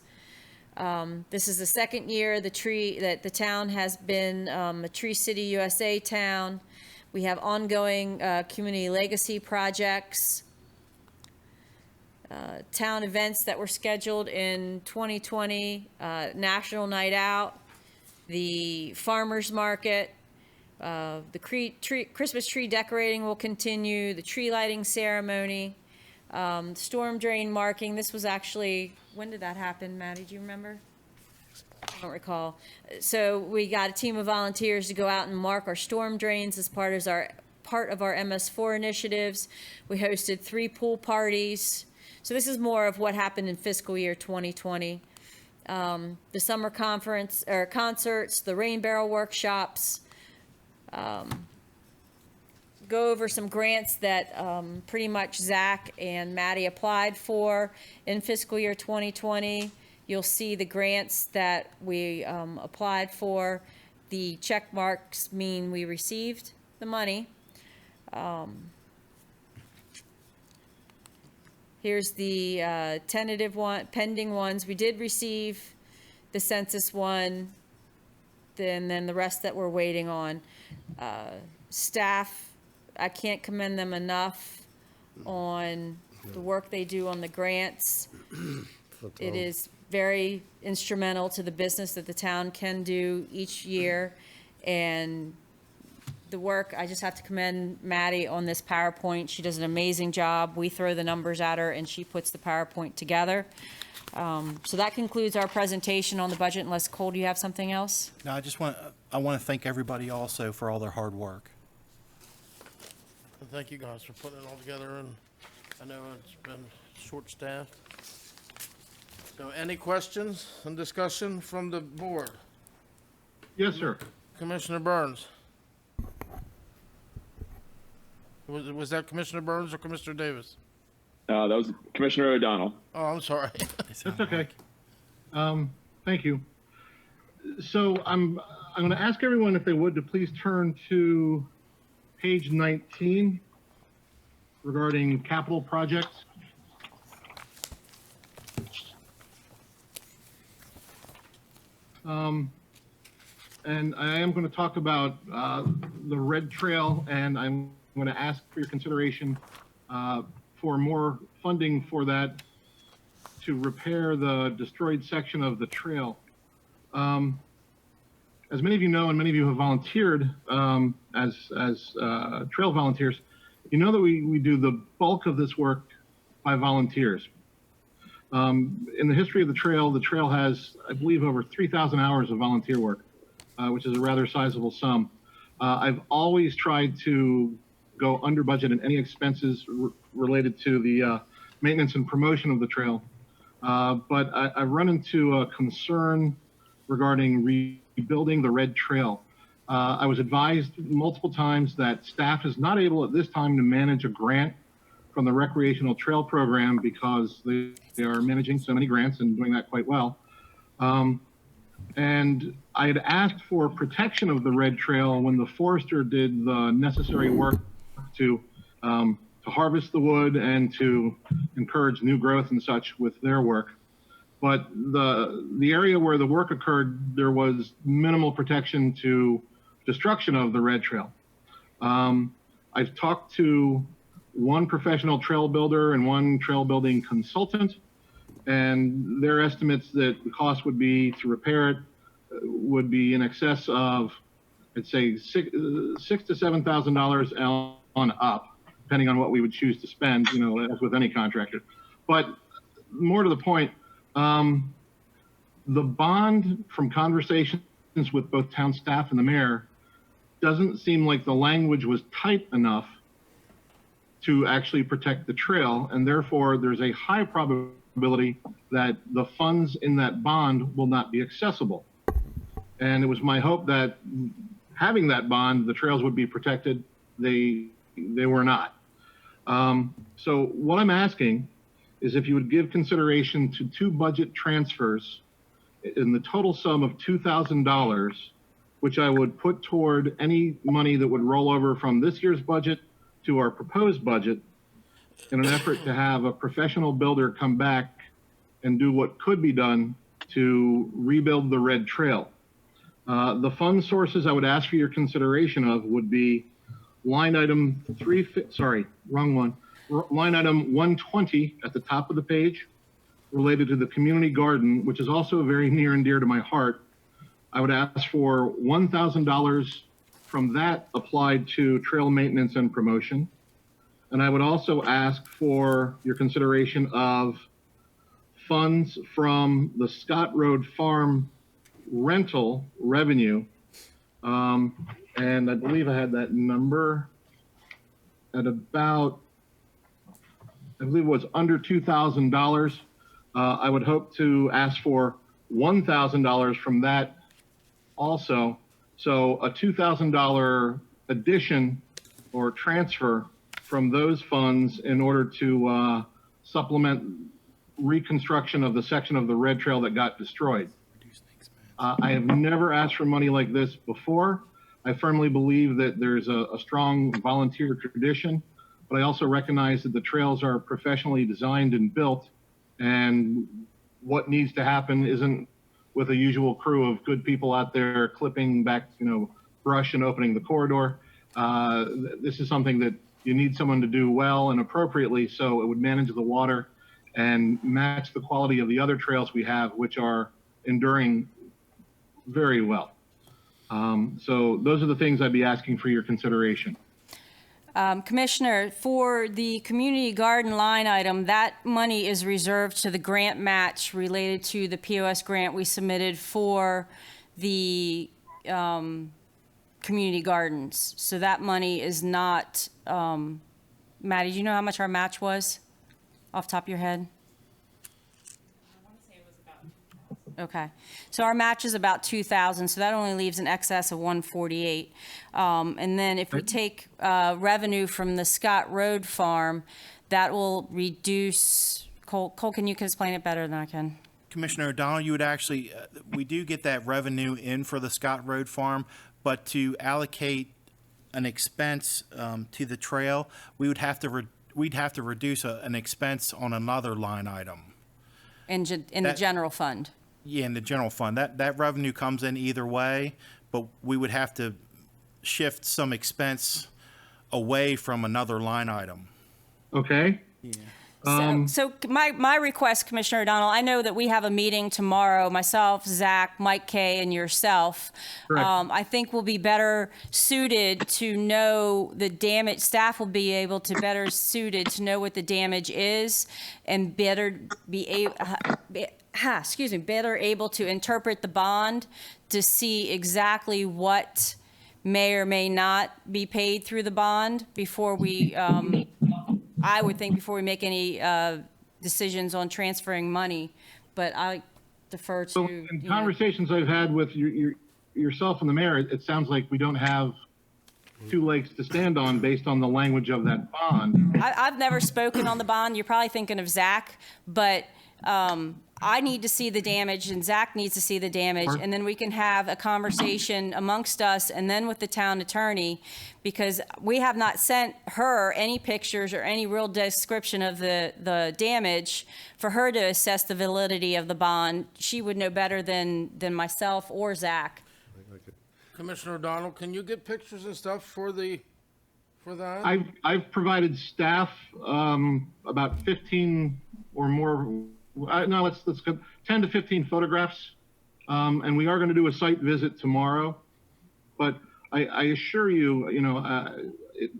This is the second year that the town has been a Tree City USA town. We have ongoing community legacy projects, town events that were scheduled in 2020, National Night Out, the Farmers Market, the Christmas tree decorating will continue, the tree lighting ceremony, storm drain marking. This was actually, when did that happen, Maddie? Do you remember? I don't recall. So we got a team of volunteers to go out and mark our storm drains as part of our MS4 initiatives. We hosted 3 pool parties. So this is more of what happened in fiscal year 2020. The summer conference or concerts, the rain barrel workshops. Go over some grants that pretty much Zach and Maddie applied for in fiscal year 2020. You'll see the grants that we applied for. The check marks mean we received the money. Here's the tentative one, pending ones. We did receive the census one, then the rest that we're waiting on. Staff, I can't commend them enough on the work they do on the grants. It is very instrumental to the business that the town can do each year. And the work, I just have to commend Maddie on this PowerPoint. She does an amazing job. We throw the numbers at her and she puts the PowerPoint together. So that concludes our presentation on the budget, unless Cole, do you have something else? No, I want to thank everybody also for all their hard work. And thank you guys for putting it all together, and I know it's been short-staffed. So any questions and discussion from the board? Yes, sir. Commissioner Burns? Was that Commissioner Burns or Commissioner Davis? That was Commissioner O'Donnell. Oh, I'm sorry. That's okay. Thank you. So I'm going to ask everyone if they would to please turn to page 19 regarding capital projects. And I am going to talk about the red trail, and I'm going to ask for your consideration for more funding for that to repair the destroyed section of the trail. As many of you know, and many of you have volunteered as trail volunteers, you know that we do the bulk of this work by volunteers. In the history of the trail has, I believe, over 3,000 hours of volunteer work, which is a rather sizable sum. I've always tried to go under budget in any expenses related to the maintenance and promotion of the trail. But I've run into a concern regarding rebuilding the red trail. I was advised multiple times that staff is not able at this time to manage a grant from the recreational trail program because they are managing so many grants and doing that quite well. And I had asked for protection of the red trail when the forester did the necessary work to harvest the wood and to encourage new growth and such with their work. but the area where the work occurred, there was minimal protection to destruction of the red trail. I've talked to one professional trail builder and one trail building consultant, and their estimates that the cost would be to repair it would be in excess of, I'd say, $6,000 to $7,000 on up, depending on what we would choose to spend, you know, as with any contractor. But more to the point, the bond, from conversations with both town staff and the mayor, doesn't seem like the language was tight enough to actually protect the trail, and therefore there's a high probability that the funds in that bond will not be accessible. And it was my hope that having that bond, the trails would be protected. They were not. So what I'm asking is if you would give consideration to 2 budget transfers in the total sum of $2,000, which I would put toward any money that would roll over from this year's budget to our proposed budget, in an effort to have a professional builder come back and do what could be done to rebuild the red trail. The fund sources I would ask for your consideration of would be line item line item 120 at the top of the page, related to the community garden, which is also very near and dear to my heart. I would ask for $1,000 from that applied to trail maintenance and promotion. And I would also ask for your consideration of funds from the Scott Road Farm rental revenue. And I believe I had that number at about, I believe it was under $2,000. I would hope to ask for $1,000 from that also. So a $2,000 addition or transfer from those funds in order to supplement reconstruction of the section of the red trail that got destroyed. I have never asked for money like this before. I firmly believe that there's a strong volunteer tradition, but I also recognize that the trails are professionally designed and built, and what needs to happen isn't with a usual crew of good people out there clipping back, you know, brush and opening the corridor. This is something that you need someone to do well and appropriately, so it would manage the water and match the quality of the other trails we have, which are enduring very well. So those are the things I'd be asking for your consideration. Commissioner, for the community garden line item, that money is reserved to the grant match related to the POS grant we submitted for the community gardens. So that money is not, Maddie, do you know how much our match was off the top of your head? Okay, so our match is about 2,000, so that only leaves an excess of 148. And then if we take revenue from the Scott Road Farm, that will reduce, Cole, can you explain it better than I can? Commissioner O'Donnell, you would actually, we do get that revenue in for the Scott Road Farm, but to allocate an expense to the trail, we would have to we'd have to reduce an expense on another line item. In the general fund? Yeah, in the general fund. That revenue comes in either way, but we would have to shift some expense away from another line item. Okay. Yeah. So my request, Commissioner O'Donnell, I know that we have a meeting tomorrow, myself, Zach, Mike Kay, and yourself. Correct. I think we'll be better suited to know the damage, staff will be able to better suited to know what the damage is and better be better able to interpret the bond to see exactly what may or may not be paid through the bond before we, I would think before we make any decisions on transferring money, but I defer to. So in conversations I've had with yourself and the mayor, it sounds like we don't have two legs to stand on based on the language of that bond. I've never spoken on the bond. You're probably thinking of Zach, but I need to see the damage and Zach needs to see the damage, and then we can have a conversation amongst us and then with the town attorney, because we have not sent her any pictures or any real description of the damage for her to assess the validity of the bond. She would know better than myself or Zach. Commissioner O'Donnell, can you get pictures and stuff for that? I've provided staff about 15 or more. No, let's go 10 to 15 photographs, and we are going to do a site visit tomorrow. But I assure you,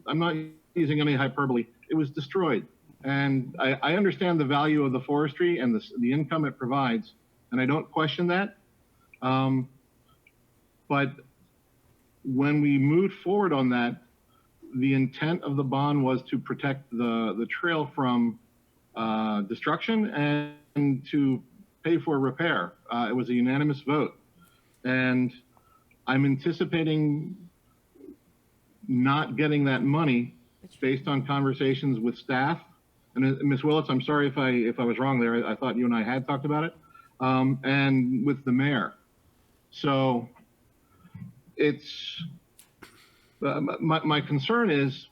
I'm not using any hyperbole. It was destroyed, and I understand the value of the forestry and the income it provides, and I don't question that. But when we moved forward on that, the intent of the bond was to protect the trail from destruction and to pay for repair. It was a unanimous vote. And I'm anticipating not getting that money based on conversations with staff. And Ms. Willits, I'm sorry if I was wrong there. I thought you and I had talked about it. And with the mayor. So it's, my concern is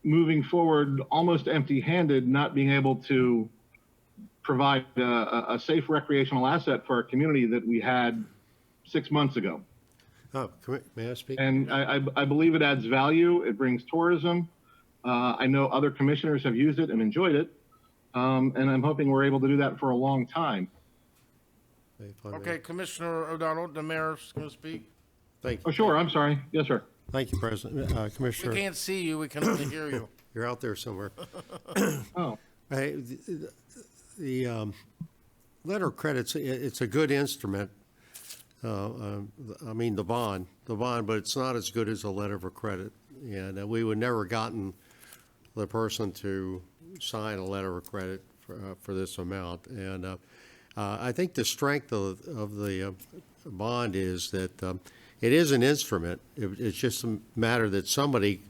moving forward almost empty-handed, not being able to provide a safe recreational asset for our community that we had 6 months ago. Oh, may I speak? And I believe it adds value. It brings tourism. I know other commissioners have used it and enjoyed it. And I'm hoping we're able to do that for a long time. If I may. Okay, Commissioner O'Donnell, the mayor's going to speak. Thank Oh, you. sure. I'm sorry. Yes, sir. Thank you, President. We Commissioner, can't see you, we can only hear you. you're out there somewhere. Oh, Hey, the letter of credits, it's a good instrument. I mean, the bond, but it's not as good as a letter of credit. And we would never gotten the person to sign a letter of credit for this amount. And I think the strength of the bond is that it is an instrument. It's just a matter that somebody,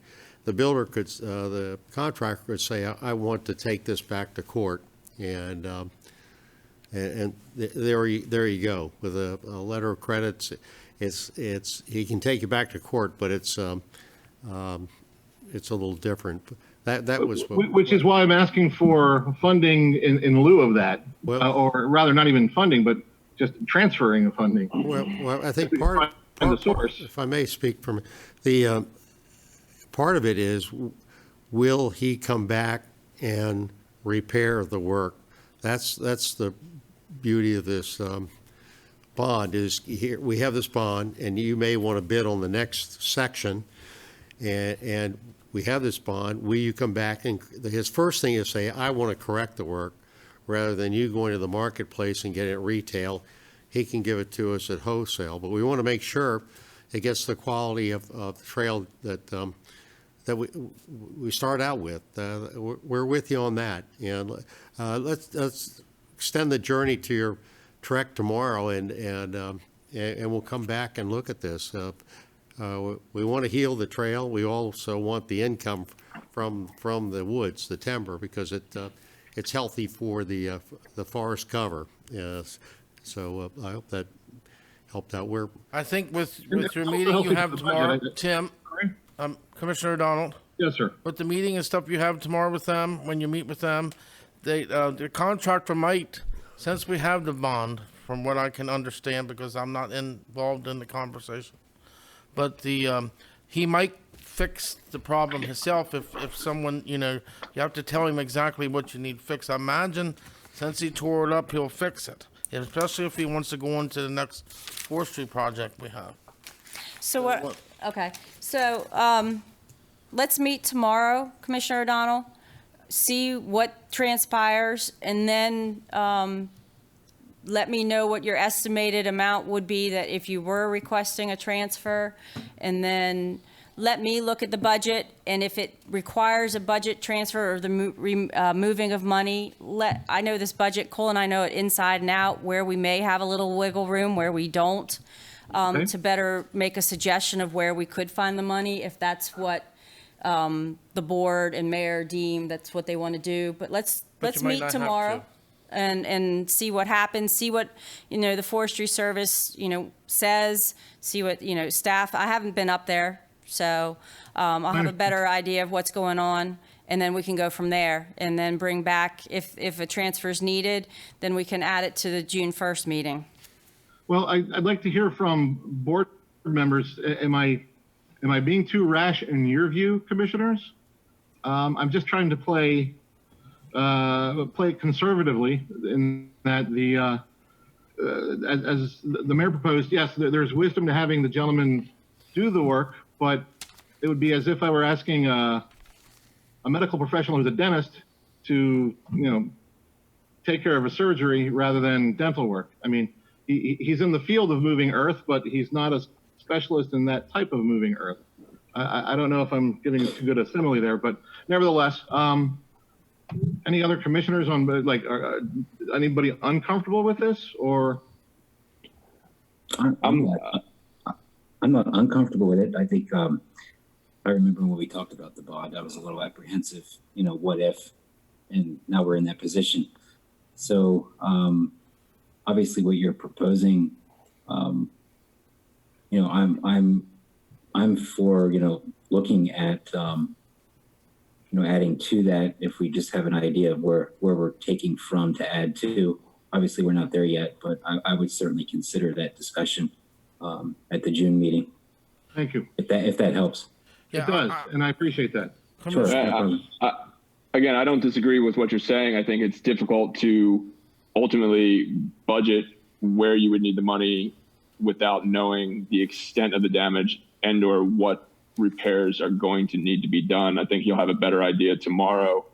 the builder could, the contractor could say, I want to take this back to court. And there you go. With a letter of credits, he can take it back to court, but it's a little different. That was which is why I'm asking for funding in lieu of that, Well- or rather, not even funding, but just transferring of funding. Well, I think Find the source. if I may speak from the part of it is, will he come back and repair the work? That's the beauty of this bond is here we have this bond, and you may want to bid on the next section, and we have this bond. Will you come back and his first thing is say, I want to correct the work, rather than you going to the marketplace and getting it retail. He can give it to us at wholesale, but we want to make sure it gets the quality of the trail that we start out with. We're with you on that, and let's extend the journey to your trek tomorrow, and we'll come back and look at this. We want to heal the trail. We also want the income from the woods, the timber, because it's healthy for the forest cover. Yes. So I hope that helped out. I think with your meeting you have tomorrow, Tim, Commissioner O'Donnell, Yes, sir. with the meeting and stuff you have tomorrow with them, when you meet with them, the contractor might, since we have the bond, from what I can understand, because I'm not involved in the conversation, but he might fix the problem himself if someone, you have to tell him exactly what you need fixed. I imagine since he tore it up, he'll fix it, especially if he wants to go into the next forestry project we have. So what, okay, so, let's meet tomorrow, Commissioner O'Donnell, see what transpires, and then, let me know what your estimated amount would be that if you were requesting a transfer, and then let me look at the budget, and if it requires a budget transfer or the moving of money, I know this budget, Cole and I know it inside and out, where we may have a little wiggle room, where we don't, Okay. to better make a suggestion of where we could find the money, if that's what the board and mayor deem that's what they want to do. But let's But you might meet not have tomorrow. to. and see what happens, see what, the Forestry Service, says, see what, staff, I haven't been up there, so I'll have a better idea of what's going on, and then we can go from there, and then bring back, if a transfer is needed, then we can add it to the June 1st meeting. Well, I'd like to hear from board members. Am I being too rash in your view, commissioners? I'm just trying to play conservatively in that as the mayor proposed, yes, there's wisdom to having the gentleman do the work, but it would be as if I were asking a medical professional who's a dentist to, take care of a surgery rather than dental work. I mean, he's in the field of moving earth, but he's not a specialist in that type of moving earth. I don't know if I'm giving too good a simile there, but nevertheless, any other commissioners on, anybody uncomfortable with this, or? I'm not uncomfortable with it. I think, I remember when we talked about the bond, I was a little apprehensive, what if, and now we're in that position. So, obviously what you're proposing, I'm for, looking at, adding to that if we just have an idea of where we're taking from to add to. Obviously, we're not there yet, but I would certainly consider that discussion at the June meeting. Thank you. If that helps. It does, and I appreciate that. Sure. No problem. Again, I don't disagree with what you're saying. I think it's difficult to ultimately budget where you would need the money without knowing the extent of the damage and or what repairs are going to need to be done. I think you'll have a better idea tomorrow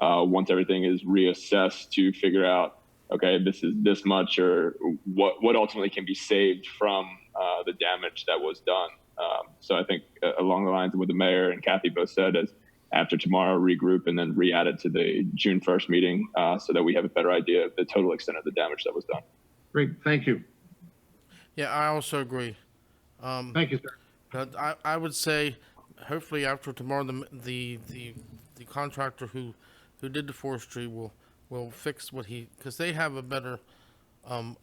once everything is reassessed to figure out, okay, this is this much, or what ultimately can be saved from the damage that was done. So I think along the lines of what the mayor and Kathy both said is after tomorrow, regroup and then re-add it to the June 1st meeting so that we have a better idea of the total extent of the damage that was done. Great, thank you. Yeah, I also agree. Thank you, sir. But I would say, hopefully after tomorrow, the contractor who did the forestry will fix what because they have a better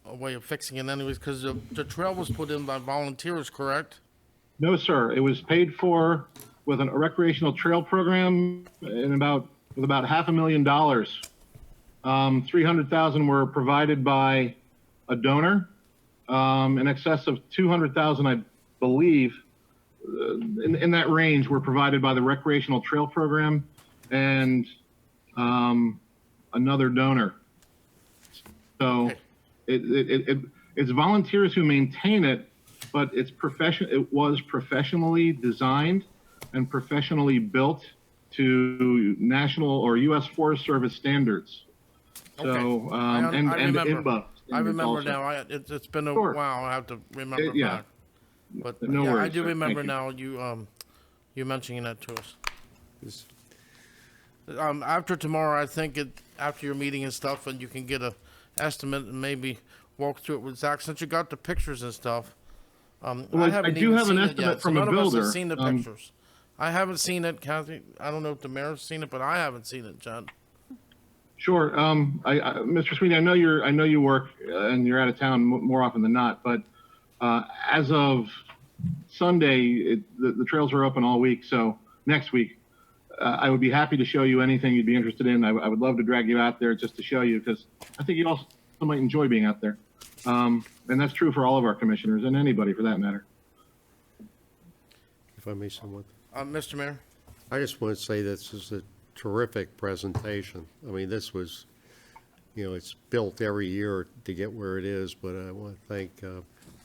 way of fixing it anyways, because the trail was put in by volunteers, correct? No, sir. It was paid for with a recreational trail program with about $500,000. 300,000 were provided by a donor. In excess of 200,000, I believe, in that range, were provided by the recreational trail program and another donor. So it's volunteers who maintain it, but it was professionally designed and professionally built to national or U.S. Forest Service standards. So, I remember. IMBA. I remember also. now. It's been a Sure. while. I have to remember Yeah. back. But No yeah, I worries, do sir. remember Thank you. now. You mentioning that to us. After tomorrow, I think after your meeting and stuff, and you can get a estimate and maybe walk through it with Zach, since you got the pictures and stuff. Well, I I haven't do even have an seen it estimate yet, so from a none of us builder. have seen the pictures. I haven't seen it, Kathy. I don't know if the mayor's seen it, but I haven't seen it, John. Sure. Mr. Sweeney, I know you work and you're out of town more often than not, but as of Sunday, the trails are open all week. So next week, I would be happy to show you anything you'd be interested in. I would love to drag you out there just to show you, because I think you also might enjoy being out there. And that's true for all of our commissioners and anybody for that matter. If I may somewhat. Mr. Mayor? I just want to say this is a terrific presentation. I mean, this was, it's built every year to get where it is, but I want to thank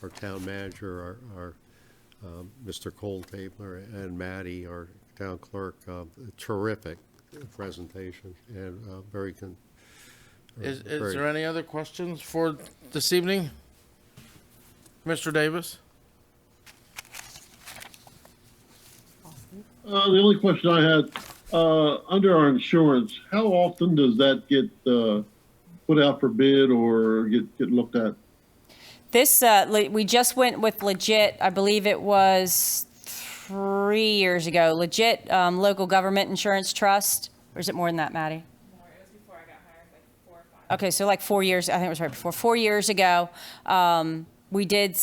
our town manager, our Mr. Coldtabler, and Maddie, our town clerk. Terrific presentation and very Is very- there any other questions for this evening? Mr. Davis? The only question I had, under our insurance, how often does that get put out for bid or get looked at? This, we just went with Legit, I believe it was 3 years ago, Legit Local Government Insurance Trust, or is it more than that, Maddie? More. It was before I got hired, like 4 or 5. Okay, so like 4 years, I think it was right before, 4 years ago, we did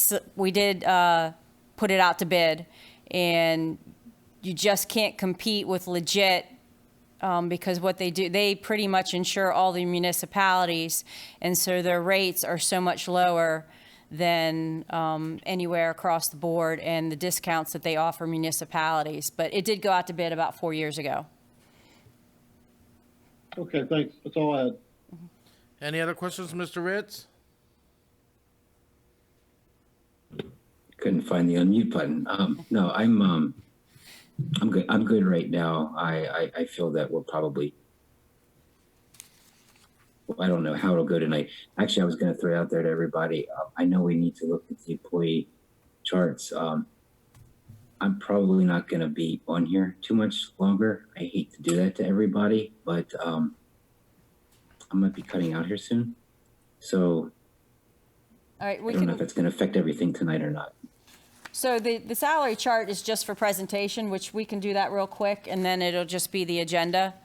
put it out to bid, and you just can't compete with legit, because what they do, they pretty much insure all the municipalities, and so their rates are so much lower than anywhere across the board, and the discounts that they offer municipalities. But it did go out to bid about 4 years ago. Okay, thanks. That's all I had. Any other questions, Mr. Ritz? Couldn't find the unmute button. No, I'm good. I'm good right now. I feel that we'll probably, well, I don't know how it'll go tonight. Actually, I was going to throw it out there to everybody. I know we need to look at the employee charts. I'm probably not going to be on here too much longer. I hate to do that to everybody, but I might be cutting out here soon. So All right, I we don't know if can, it's going to affect everything tonight or not. so the salary chart is just for presentation, which we can do that real quick, and then it'll just be the agenda.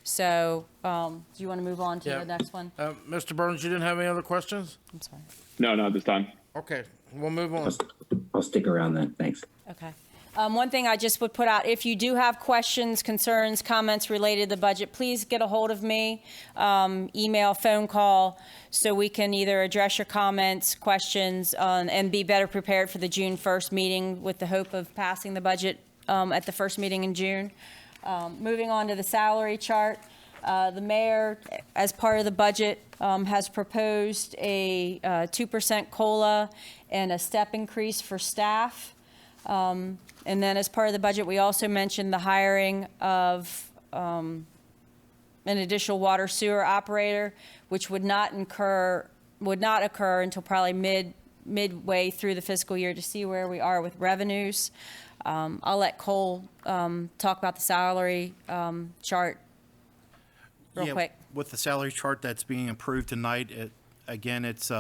So, do you want to move on to Yeah. the next one? Mr. Burns, you didn't have any other questions? I'm sorry. No, not this time. Okay, we'll move on. I'll stick around then. Thanks. Okay. One thing I just would put out, if you do have questions, concerns, comments related to the budget, please get a hold of me, email, phone call, so we can either address your comments, questions, and be better prepared for the June 1st meeting with the hope of passing the budget at the first meeting in June. Moving on to the salary chart, the mayor, as part of the budget, has proposed a 2% COLA and a step increase for staff. And then as part of the budget, we also mentioned the hiring of an additional water sewer operator, which would not occur until probably midway through the fiscal year to see where we are with revenues. I'll let Cole talk about the salary chart real quick. With the salary chart that's being approved tonight, it's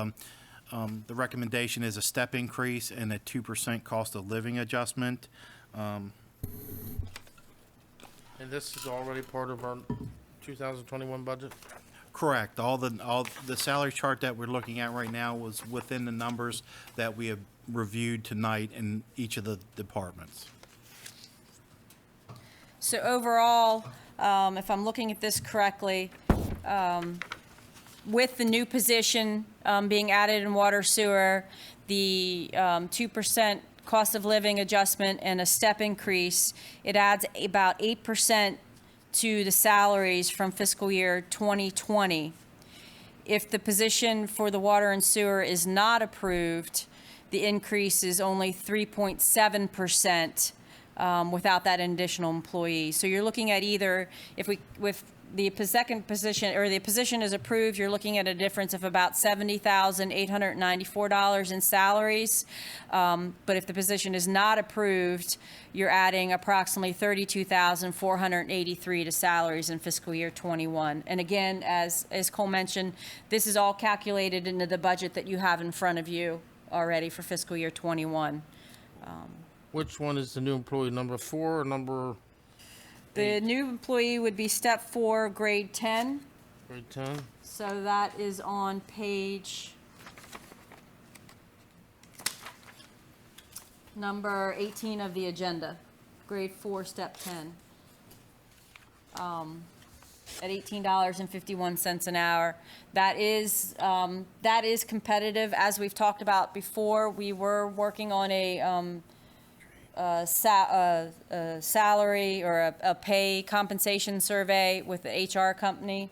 the recommendation is a step increase and a 2% cost of living adjustment. And this is already part of our 2021 budget? Correct. All the salary chart that we're looking at right now was within the numbers that we have reviewed tonight in each of the departments. So overall, if I'm looking at this correctly, with the new position being added in water sewer, the 2% cost of living adjustment and a step increase, it adds about 8% to the salaries from fiscal year 2020. If the position for the water and sewer is not approved, the increase is only 3.7% without that additional employee. So you're looking at either, if the second position, or the position is approved, you're looking at a difference of about $70,894 in salaries. But if the position is not approved, you're adding approximately $32,483 to salaries in fiscal year 21. And again, as Cole mentioned, this is all calculated into the budget that you have in front of you already for fiscal year 21. Which one is the new employee, number 4 or number The new employee would be step 4, grade 10. grade 10? So that is on page number 18 of the agenda, grade 4, step 10. At $18.51 an hour. That is competitive. As we've talked about before, we were working on a salary or a pay compensation survey with the HR company.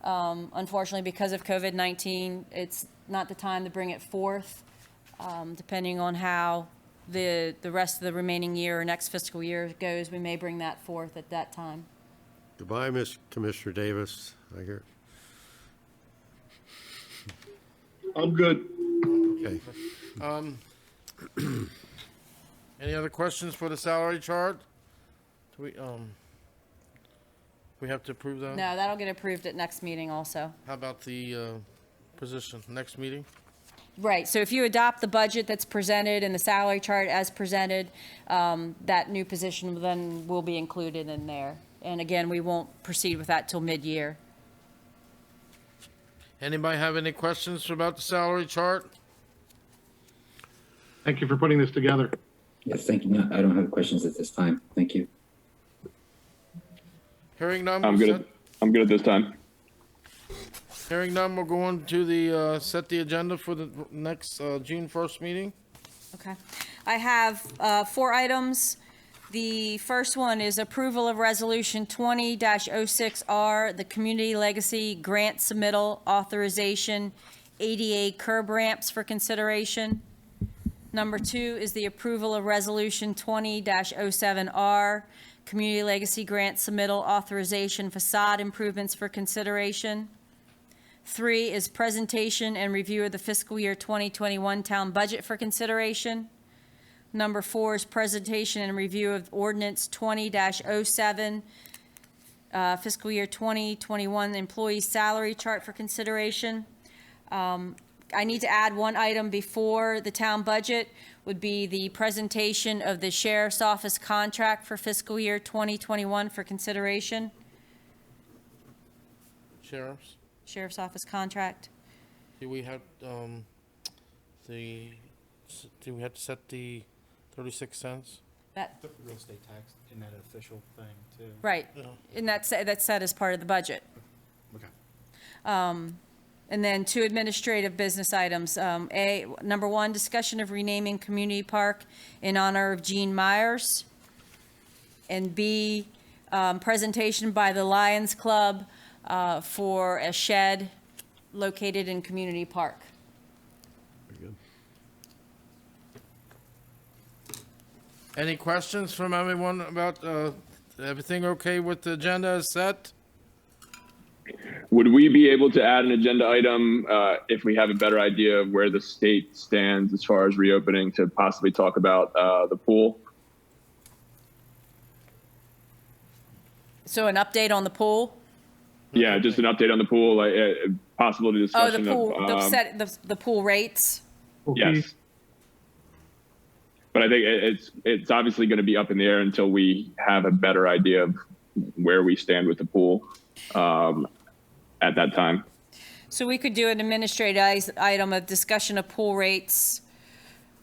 Unfortunately, because of COVID-19, it's not the time to bring it forth. Depending on how the rest of the remaining year or next fiscal year goes, we may bring that forth at that time. Goodbye, Commissioner Davis, I hear. I'm good. Okay. Any other questions for the salary chart? Do we have to approve that? No, that'll get approved at next meeting also. How about the position, next meeting? Right, so if you adopt the budget that's presented and the salary chart as presented, that new position then will be included in there. And again, we won't proceed with that till mid-year. Anybody have any questions about the salary chart? Thank you for putting this together. Yes, thank you. No, I don't have questions at this time. Thank you. Hearing none, I'm good. I'm good at this time. Hearing none, we'll go on to the, set the agenda for the next, June 1st meeting. Okay. I have 4 items. The first one is approval of Resolution 20-06R, the Community Legacy Grant Submittal Authorization, ADA curb ramps for consideration. Number 2 is the approval of Resolution 20-07R, Community Legacy Grant Submittal Authorization Facade Improvements for consideration. 3 is presentation and review of the fiscal year 2021 town budget for consideration. Number 4 is presentation and review of Ordinance 20-07, fiscal year 2021 Employee Salary Chart for consideration. I need to add one item before the town budget, would be the presentation of the Sheriff's Office contract for fiscal year 2021 for consideration. Sheriff's Office contract. Do we have, do we have to set the 36 cents? That, Put the real estate tax in that official thing too. right, and that's set as part of the budget. Okay. And then 2 administrative business items. Number 1, discussion of renaming Community Park in honor of Gene Myers. And B, presentation by the Lions Club for a shed located in Community Park. Any questions from everyone about, everything okay with the agenda as set? Would we be able to add an agenda item if we have a better idea of where the state stands as far as reopening to possibly talk about the pool? So an update on the pool? Yeah, just an update on the pool, like possible Oh, the discussion pool, of. the pool rates? Yes. But I think it's obviously going to be up in the air until we have a better idea of where we stand with the pool at that time. So we could do an administrative item of discussion of pool rates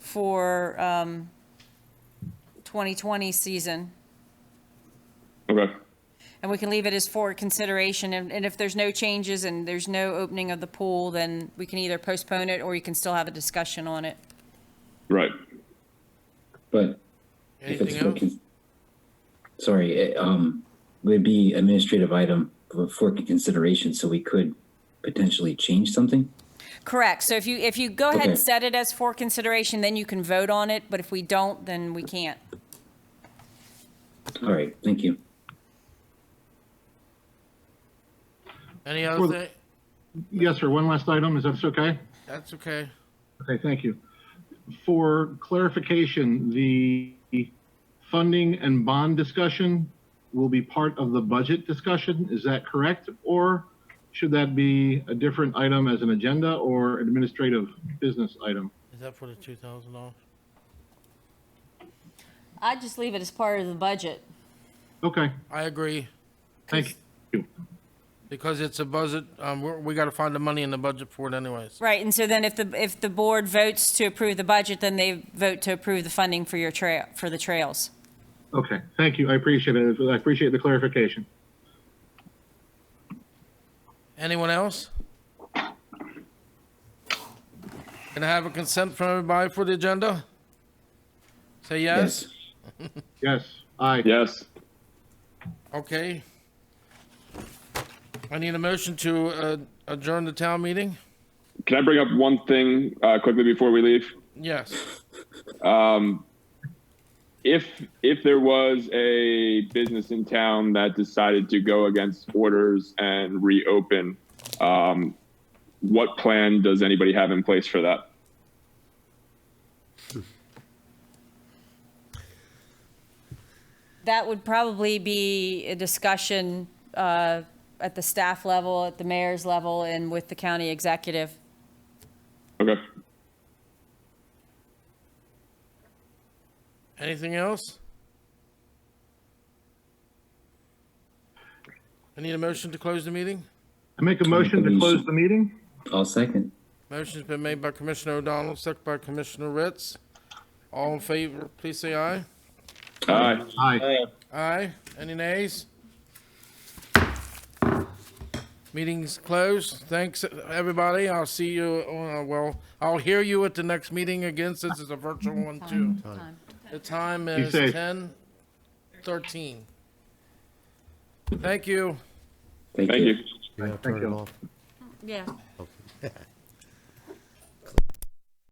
for 2020 season. Okay. And we can leave it as for consideration, and if there's no changes and there's no opening of the pool, then we can either postpone it or you can still have a discussion on it. Right. But if it's Anything else? sorry, it would be administrative item for consideration, so we could potentially change something? Correct. So if you go ahead and Okay. set it as for consideration, then you can vote on it, but if we don't, then we can't. All right, thank you. Any other For thing? Yes, sir. One last item. Is that okay? That's okay. Okay, thank you. For clarification, the funding and bond discussion will be part of the budget discussion. Is that correct? Or should that be a different item as an agenda or administrative business item? Is that for the $2,000? I'd just leave it as part of the budget. Okay, I agree, thank you. because it's a budget, we gotta find the money in the budget for it anyways. Right, and so then if the board votes to approve the budget, then they vote to approve the funding for for the trails. Okay, thank you. I appreciate it. I appreciate the clarification. Anyone else? Can I have a consent from everybody for the agenda? Say yes? Yes, aye. Yes. Okay. I need a motion to adjourn the town meeting? Can I bring up one thing quickly before we leave? Yes. If there was a business in town that decided to go against orders and reopen, what plan does anybody have in place for that? That would probably be a discussion at the staff level, at the mayor's level, and with the county executive. Okay. Anything else? I need a motion to close the meeting? I make a motion to close the meeting? I'll second. Motion's been made by Commissioner O'Donnell, second by Commissioner Ritz. All in favor, please say aye. Aye. Aye. Aye. Any nays? Meeting's closed. Thanks, everybody. I'll see you, I'll hear you at the next meeting again, since it's a virtual one too. The time is safe. 10:13. Thank you. Thank you. You have to Thank turn it you. off. Yeah.